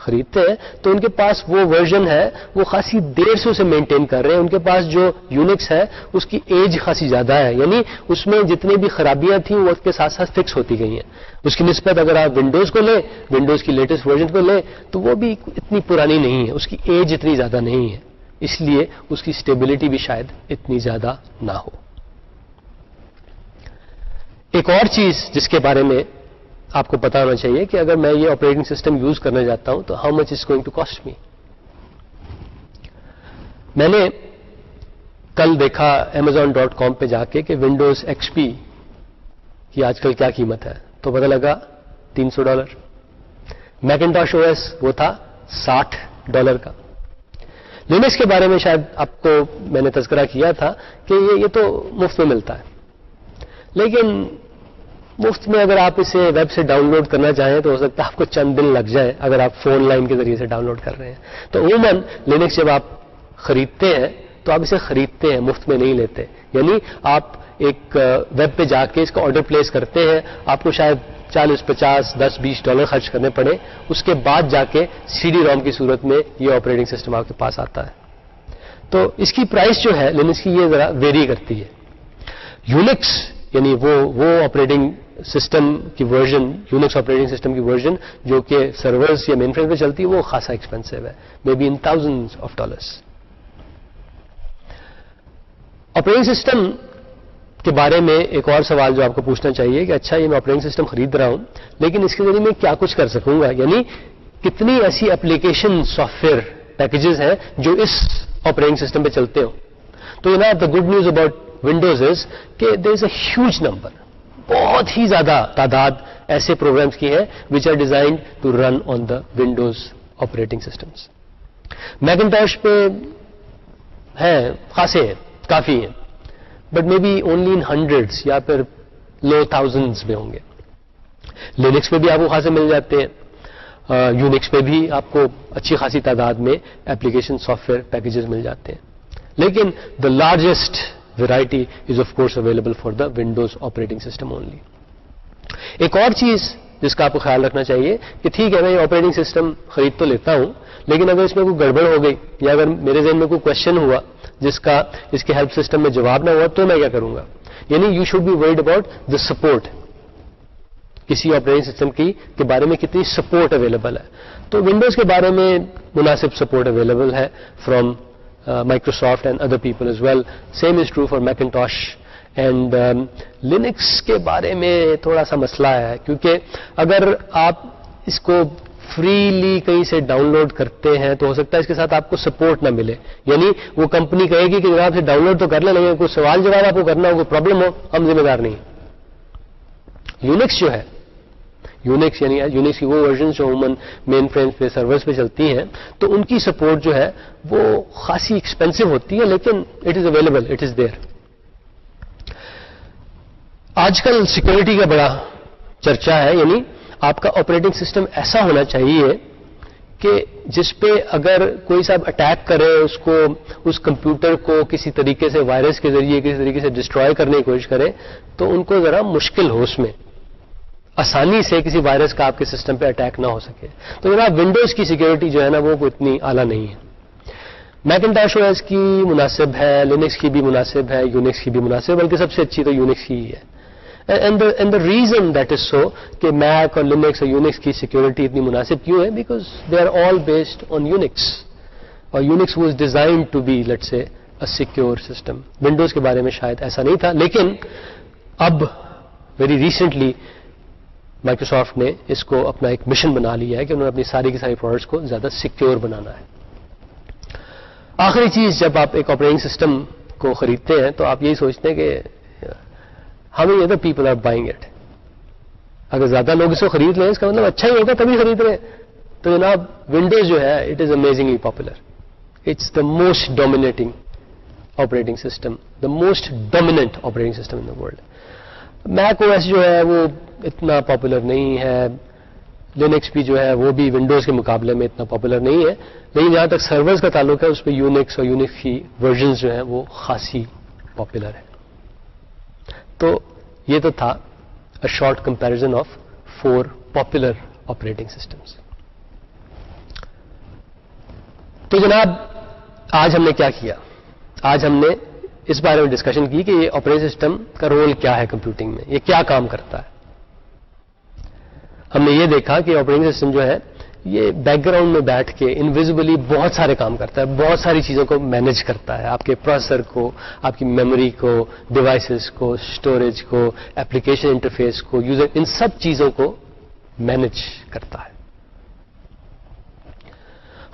خریدتے ہیں تو ان کے پاس وہ ورژن ہے, وہ خاصی دیر سے اسے مینٹین کر رہے ہیں. ان کے پاس جو یونکس ہے اس کی ایج خاصی زیادہ ہے, یعنی اس میں جتنی بھی خرابیاں تھیں وہ وقت کے ساتھ ساتھ فکس ہوتی گئی ہیں. اس کی نسبت اگر آپ ونڈوز کو لیں, ونڈوز کی لیٹسٹ ورژن کو لیں, تو وہ بھی اتنی پرانی نہیں ہے, اس کی ایج اتنی زیادہ نہیں ہے, اس لیے اس کی اسٹیبلٹی بھی شاید اتنی زیادہ نہ ہو. ایک اور چیز جس کے بارے میں آپ کو پتا ہونا چاہیے کہ اگر میں یہ آپریٹنگ سسٹم یوز کرنا چاہتا ہوں تو how much is going to cost me. میں نے کل دیکھا Amazon.com پہ جا کے کہ ونڈوز ایکس پی کی آج کل کیا قیمت ہے, تو پتہ لگا $300. میکنٹاش او ایس وہ تھا $60 کا. لینکس کے بارے میں شاید آپ کو میں نے تذکرہ کیا تھا کہ یہ تو مفت میں ملتا ہے, لیکن مفت میں اگر آپ اسے ویب سے ڈاؤن لوڈ کرنا چاہیں تو ہو سکتا ہے آپ کو چند دن لگ جائے اگر آپ فون لائن کے ذریعے سے ڈاؤن لوڈ کر رہے ہیں. تو عموماً لینکس جب آپ خریدتے ہیں تو آپ اسے خریدتے ہیں, مفت میں نہیں لیتے. یعنی آپ ایک ویب پہ جا کے اس کا آرڈر پلیس کرتے ہیں, آپ کو شاید $40, $50, $10, $20 خرچ کرنے پڑے, اس کے بعد جا کے سی ڈی روم کی صورت میں یہ آپریٹنگ سسٹم آپ کے پاس آتا ہے. تو اس کی پرائس جو ہے لینکس کی یہ ذرا ویری کرتی ہے. یونکس یعنی وہ آپریٹنگ سسٹم کی ورژن, یونکس آپریٹنگ سسٹم کی ورژن جو کہ سرورز یا مین فریم پہ چلتی ہے, وہ خاصا ایکسپینسو ہے, may be in $1000s. Operating system کے بارے میں ایک اور سوال جو آپ کو پوچھنا چاہیے کہ اچھا یہ میں آپریٹنگ سسٹم خرید رہا ہوں, لیکن اس کے ذریعے میں کیا کچھ کر سکوں گا, یعنی کتنی ایسی اپلیکیشن سافٹ ویئر پیکیجز ہیں جو اس آپریٹنگ سسٹم پہ چلتے ہوں. تو جناب the good news about Windows is کہ there is a huge number, بہت ہی زیادہ تعداد ایسے پروگرامز کی ہے which are designed to run on the Windows operating systems. Macintosh پہ ہیں, خاصے ہیں, کافی ہیں, but may be only in hundreds یا پھر لو تھاؤزنڈس میں ہوں گے. لینکس پہ بھی آپ کو خاصے مل جاتے ہیں, یونکس پہ بھی آپ کو اچھی خاصی تعداد میں ایپلیکیشن سافٹ ویئر پیکیجز مل جاتے ہیں, لیکن the largest variety is of course available for the Windows operating system only. ایک اور چیز جس کا آپ کو خیال رکھنا چاہیے کہ ٹھیک ہے میں یہ آپریٹنگ سسٹم خرید تو لیتا ہوں, لیکن اگر اس میں کوئی گڑبڑ ہو گئی یا اگر میرے ذہن میں کوئی کوشچن ہوا جس کا اس کے ہیلپ سسٹم میں جواب نہ ہوا تو میں کیا کروں گا. یعنی you should be worried about the support, کسی آپریٹنگ سسٹم کے بارے میں کتنی سپورٹ اویلیبل ہے. تو ونڈوز کے بارے میں مناسب سپورٹ اویلیبل ہے from Microsoft and other people as well. Same is true for Macintosh. And Linux کے بارے میں تھوڑا سا مسئلہ ہے, کیونکہ اگر آپ اس کو فریلی کہیں سے ڈاؤن لوڈ کرتے ہیں تو ہو سکتا ہے اس کے ساتھ آپ کو سپورٹ نہ ملے. یعنی وہ کمپنی کہے گی کہ جناب سے ڈاؤن لوڈ تو کر لیں, لیکن کوئی سوال جواب آپ کو کرنا ہو, کوئی پرابلم ہو, ہم ذمہ دار نہیں. یونکس جو ہے, یونکس یعنی یونکس کی وہ ورژن جو عموماً مین فریم پہ سرورز پہ چلتی ہیں, تو ان کی سپورٹ جو ہے وہ خاصی ایکسپینسو ہوتی ہے, لیکن it is available, it is there. آج کل سیکورٹی کا بڑا چرچا ہے, یعنی آپ کا آپریٹنگ سسٹم ایسا ہونا چاہیے کہ جس پہ اگر کوئی صاحب اٹیک کرے اس کمپیوٹر کو کسی طریقے سے وائرس کے ذریعے کسی طریقے سے ڈسٹروائے کرنے کی کوشش کرے تو ان کو ذرا مشکل ہو, اس میں آسانی سے کسی وائرس کا آپ کے سسٹم پہ اٹیک نہ ہو سکے. تو جناب ونڈوز کی سیکورٹی جو ہے نا وہ اتنی اعلیٰ نہیں ہے. میکنٹاش او ایس کی مناسب ہے, لینکس کی بھی مناسب ہے, یونکس کی بھی مناسب, بلکہ سب سے اچھی تو یونکس کی ہی ہے. And the reason that is so کہ میک اور لینکس اور یونکس کی سیکورٹی اتنی مناسب کیوں ہے, because they are all based on Unix, اور Unix was designed to be let's say a secure system. Windows کے بارے میں شاید ایسا نہیں تھا, لیکن اب ویری ریسنٹلی مائکروسافٹ نے اس کو اپنا ایک مشن بنا لیا ہے کہ انہوں نے اپنی ساری کی ساری پروڈکٹس کو زیادہ سیکیور بنانا ہے. آخری چیز, جب آپ ایک آپریٹنگ سسٹم کو خریدتے ہیں تو آپ یہی سوچتے ہیں کہ how many other people are buying it. اگر زیادہ لوگ اس کو خرید لیں اس کا مطلب اچھا ہی ہوگا تبھی خرید رہے ہیں. تو جناب ونڈوز جو ہے it is amazingly popular, it's the most dominating operating system, the most dominant operating system in the world. Mac O S جو ہے وہ اتنا پاپولر نہیں ہے, لینکس بھی جو ہے وہ بھی ونڈوز کے مقابلے میں اتنا پاپولر نہیں ہے، لیکن جہاں تک سرورز کا تعلق ہے اس پہ یونکس اور یونکس کی ورژنز جو ہیں وہ خاصی پاپولر ہے. تو یہ تو تھا a short comparison of 4 popular operating systems. تو جناب آج ہم نے کیا کیا؟ آج ہم نے اس بارے میں ڈسکشن کی کہ یہ آپریٹنگ سسٹم کا رول کیا ہے کمپیوٹنگ میں، یہ کیا کام کرتا ہے. ہم نے یہ دیکھا کہ آپریٹنگ سسٹم جو ہے یہ بیک گراؤنڈ میں بیٹھ کے انویزبلی بہت سارے کام کرتا ہے، بہت ساری چیزوں کو مینج کرتا ہے، آپ کے پروسیسر کو، آپ کی میموری کو، ڈیوائسز کو، اسٹوریج کو، ایپلیکیشن انٹرفیس کو، یوزر، ان سب چیزوں کو مینج کرتا ہے.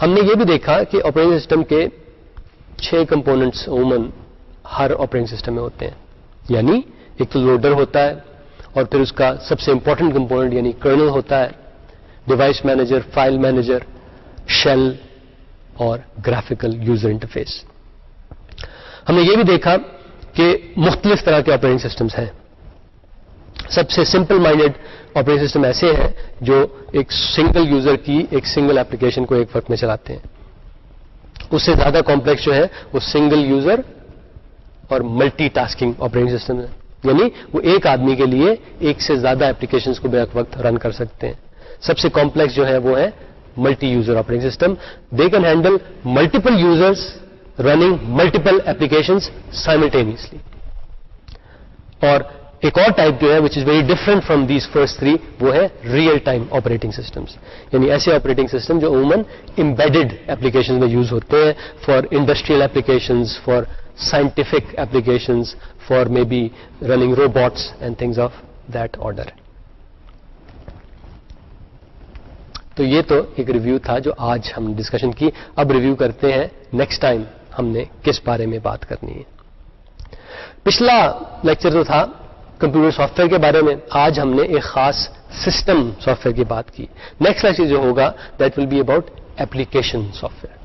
ہم نے یہ بھی دیکھا کہ آپریٹنگ سسٹم کے 6 کمپوننٹس عموماً ہر آپریٹنگ سسٹم میں ہوتے ہیں. یعنی ایک تو لوڈر ہوتا ہے، اور پھر اس کا سب سے امپورٹنٹ کمپوننٹ یعنی کرنل ہوتا ہے، device manager, file manager, shell اور گرافیکل یوزر انٹرفیس. ہم نے یہ بھی دیکھا کہ مختلف طرح کے آپریٹنگ سسٹمز ہیں. سب سے سمپل مائنڈیڈ آپریٹنگ سسٹم ایسے ہیں جو ایک سنگل یوزر کی ایک سنگل ایپلیکیشن کو ایک وقت میں چلاتے ہیں. اس سے زیادہ کمپلیکس جو ہے وہ سنگل یوزر اور ملٹی ٹاسکنگ آپریٹنگ سسٹم ہے، یعنی وہ ایک آدمی کے لیے ایک سے زیادہ ایپلیکیشنز کو بیک وقت رن کر سکتے ہیں. سب سے کمپلیکس جو ہے وہ ہے multi user operating system. They can handle multiple users running multiple applications simultaneously. اور ایک اور ٹائپ جو ہے which is very different from these first 3 وہ ہے ریئل ٹائم آپریٹنگ سسٹمز. یعنی ایسے آپریٹنگ سسٹم جو عموماً امبیڈڈ ایپلیکیشنز میں یوز ہوتے ہیں for industrial applications, for scientific applications, for may be running robots and things of that order. تو یہ تو ایک ریویو تھا جو آج ہم ڈسکشن کی. اب ریویو کرتے ہیں نیکسٹ ٹائم ہم نے کس بارے میں بات کرنی ہے. پچھلا لیکچر تو تھا کمپیوٹر سافٹ ویئر کے بارے میں، آج ہم نے ایک خاص سسٹم سافٹ ویئر کی بات کی. نیکسٹ لیکچر جو ہوگا that will be about application software.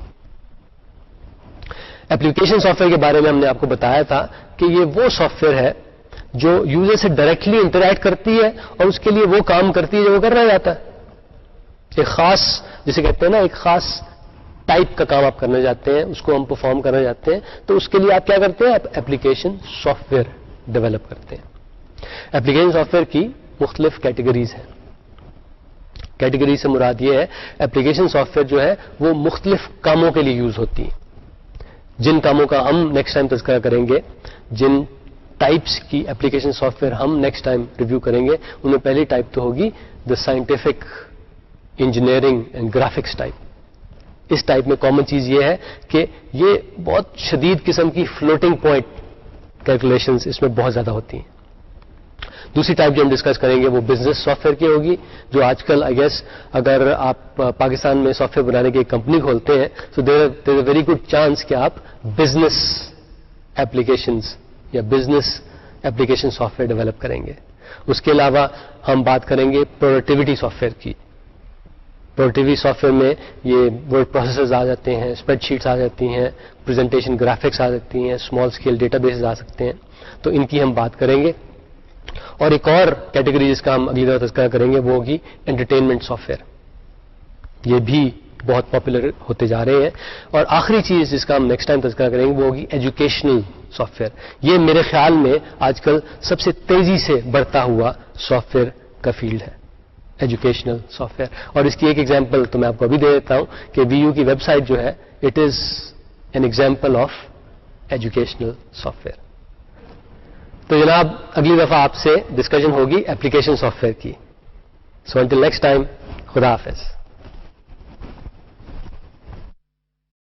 Application software کے بارے میں ہم نے آپ کو بتایا تھا کہ یہ وہ سافٹ ویئر ہے جو یوزر سے ڈائریکٹلی انٹریکٹ کرتی ہے اور اس کے لیے وہ کام کرتی ہے جو وہ کرنا چاہتا ہے. ایک خاص، جسے کہتے ہیں نا، ایک خاص ٹائپ کا کام آپ کرنا چاہتے ہیں، اس کو ہم پرفارم کرنا چاہتے ہیں، تو اس کے لیے آپ کیا کرتے ہیں؟ آپ ایپلیکیشن سافٹ ویئر ڈیولپ کرتے ہیں. ایپلیکیشن سافٹ ویئر کی مختلف کیٹیگریز ہیں. کیٹیگری سے مراد یہ ہے ایپلیکیشن سافٹ ویئر جو ہے وہ مختلف کاموں کے لیے یوز ہوتی ہے. جن کاموں کا ہم نیکسٹ ٹائم تذکرہ کریں گے، جن ٹائپس کی ایپلیکیشن سافٹ ویئر ہم نیکسٹ ٹائم ریویو کریں گے، ان میں پہلی ٹائپ تو ہوگی the scientific engineering and graphics type. اس ٹائپ میں کامن چیز یہ ہے کہ یہ بہت شدید قسم کی فلوٹنگ پوائنٹ کیلکولیشنز اس میں بہت زیادہ ہوتی ہیں. دوسری ٹائپ جو ہم ڈسکس کریں گے وہ بزنس سافٹ ویئر کی ہوگی، جو آج کل آئی گیس اگر آپ پاکستان میں سافٹ ویئر بنانے کی ایک کمپنی کھولتے ہیں تو دیر اے ویری گڈ چانس کہ آپ بزنس ایپلیکیشنز یا business application soft where develop کریں گے. اس کے علاوہ ہم بات کریں گے پروڈکٹیوٹی سافٹ ویئر کی. پروڈکٹیوٹی سافٹ ویئر میں یہ ورڈ پروسیسرز آ جاتے ہیں، اسپریڈ شیٹس آ جاتی ہیں، پریزنٹیشن گرافکس آ سکتی ہیں، اسمال اسکیل ڈیٹا بیسز آ سکتے ہیں. تو ان کی ہم بات کریں گے. اور ایک اور کیٹیگری جس کا ہم اگلی دفعہ تذکرہ کریں گے وہ ہوگی انٹرٹینمنٹ سافٹ ویئر. یہ بھی بہت پاپولر ہوتے جا رہے ہیں. اور آخری چیز جس کا ہم نیکسٹ ٹائم تذکرہ کریں گے وہ ہوگی ایجوکیشنل سافٹ ویئر. یہ میرے خیال میں آج کل سب سے تیزی سے بڑھتا ہوا سافٹ ویئر کا فیلڈ ہے، ایجوکیشنل سافٹ ویئر. اور اس کی ایک ایگزامپل تو میں آپ کو ابھی دے دیتا ہوں کہ وی یو کی ویب سائٹ جو ہے it is an example of educational soft where. تو جناب اگلی دفعہ آپ سے ڈسکشن ہوگی ایپلیکیشن سافٹ ویئر کی. سو انٹل نیکسٹ ٹائم، خدا حافظ.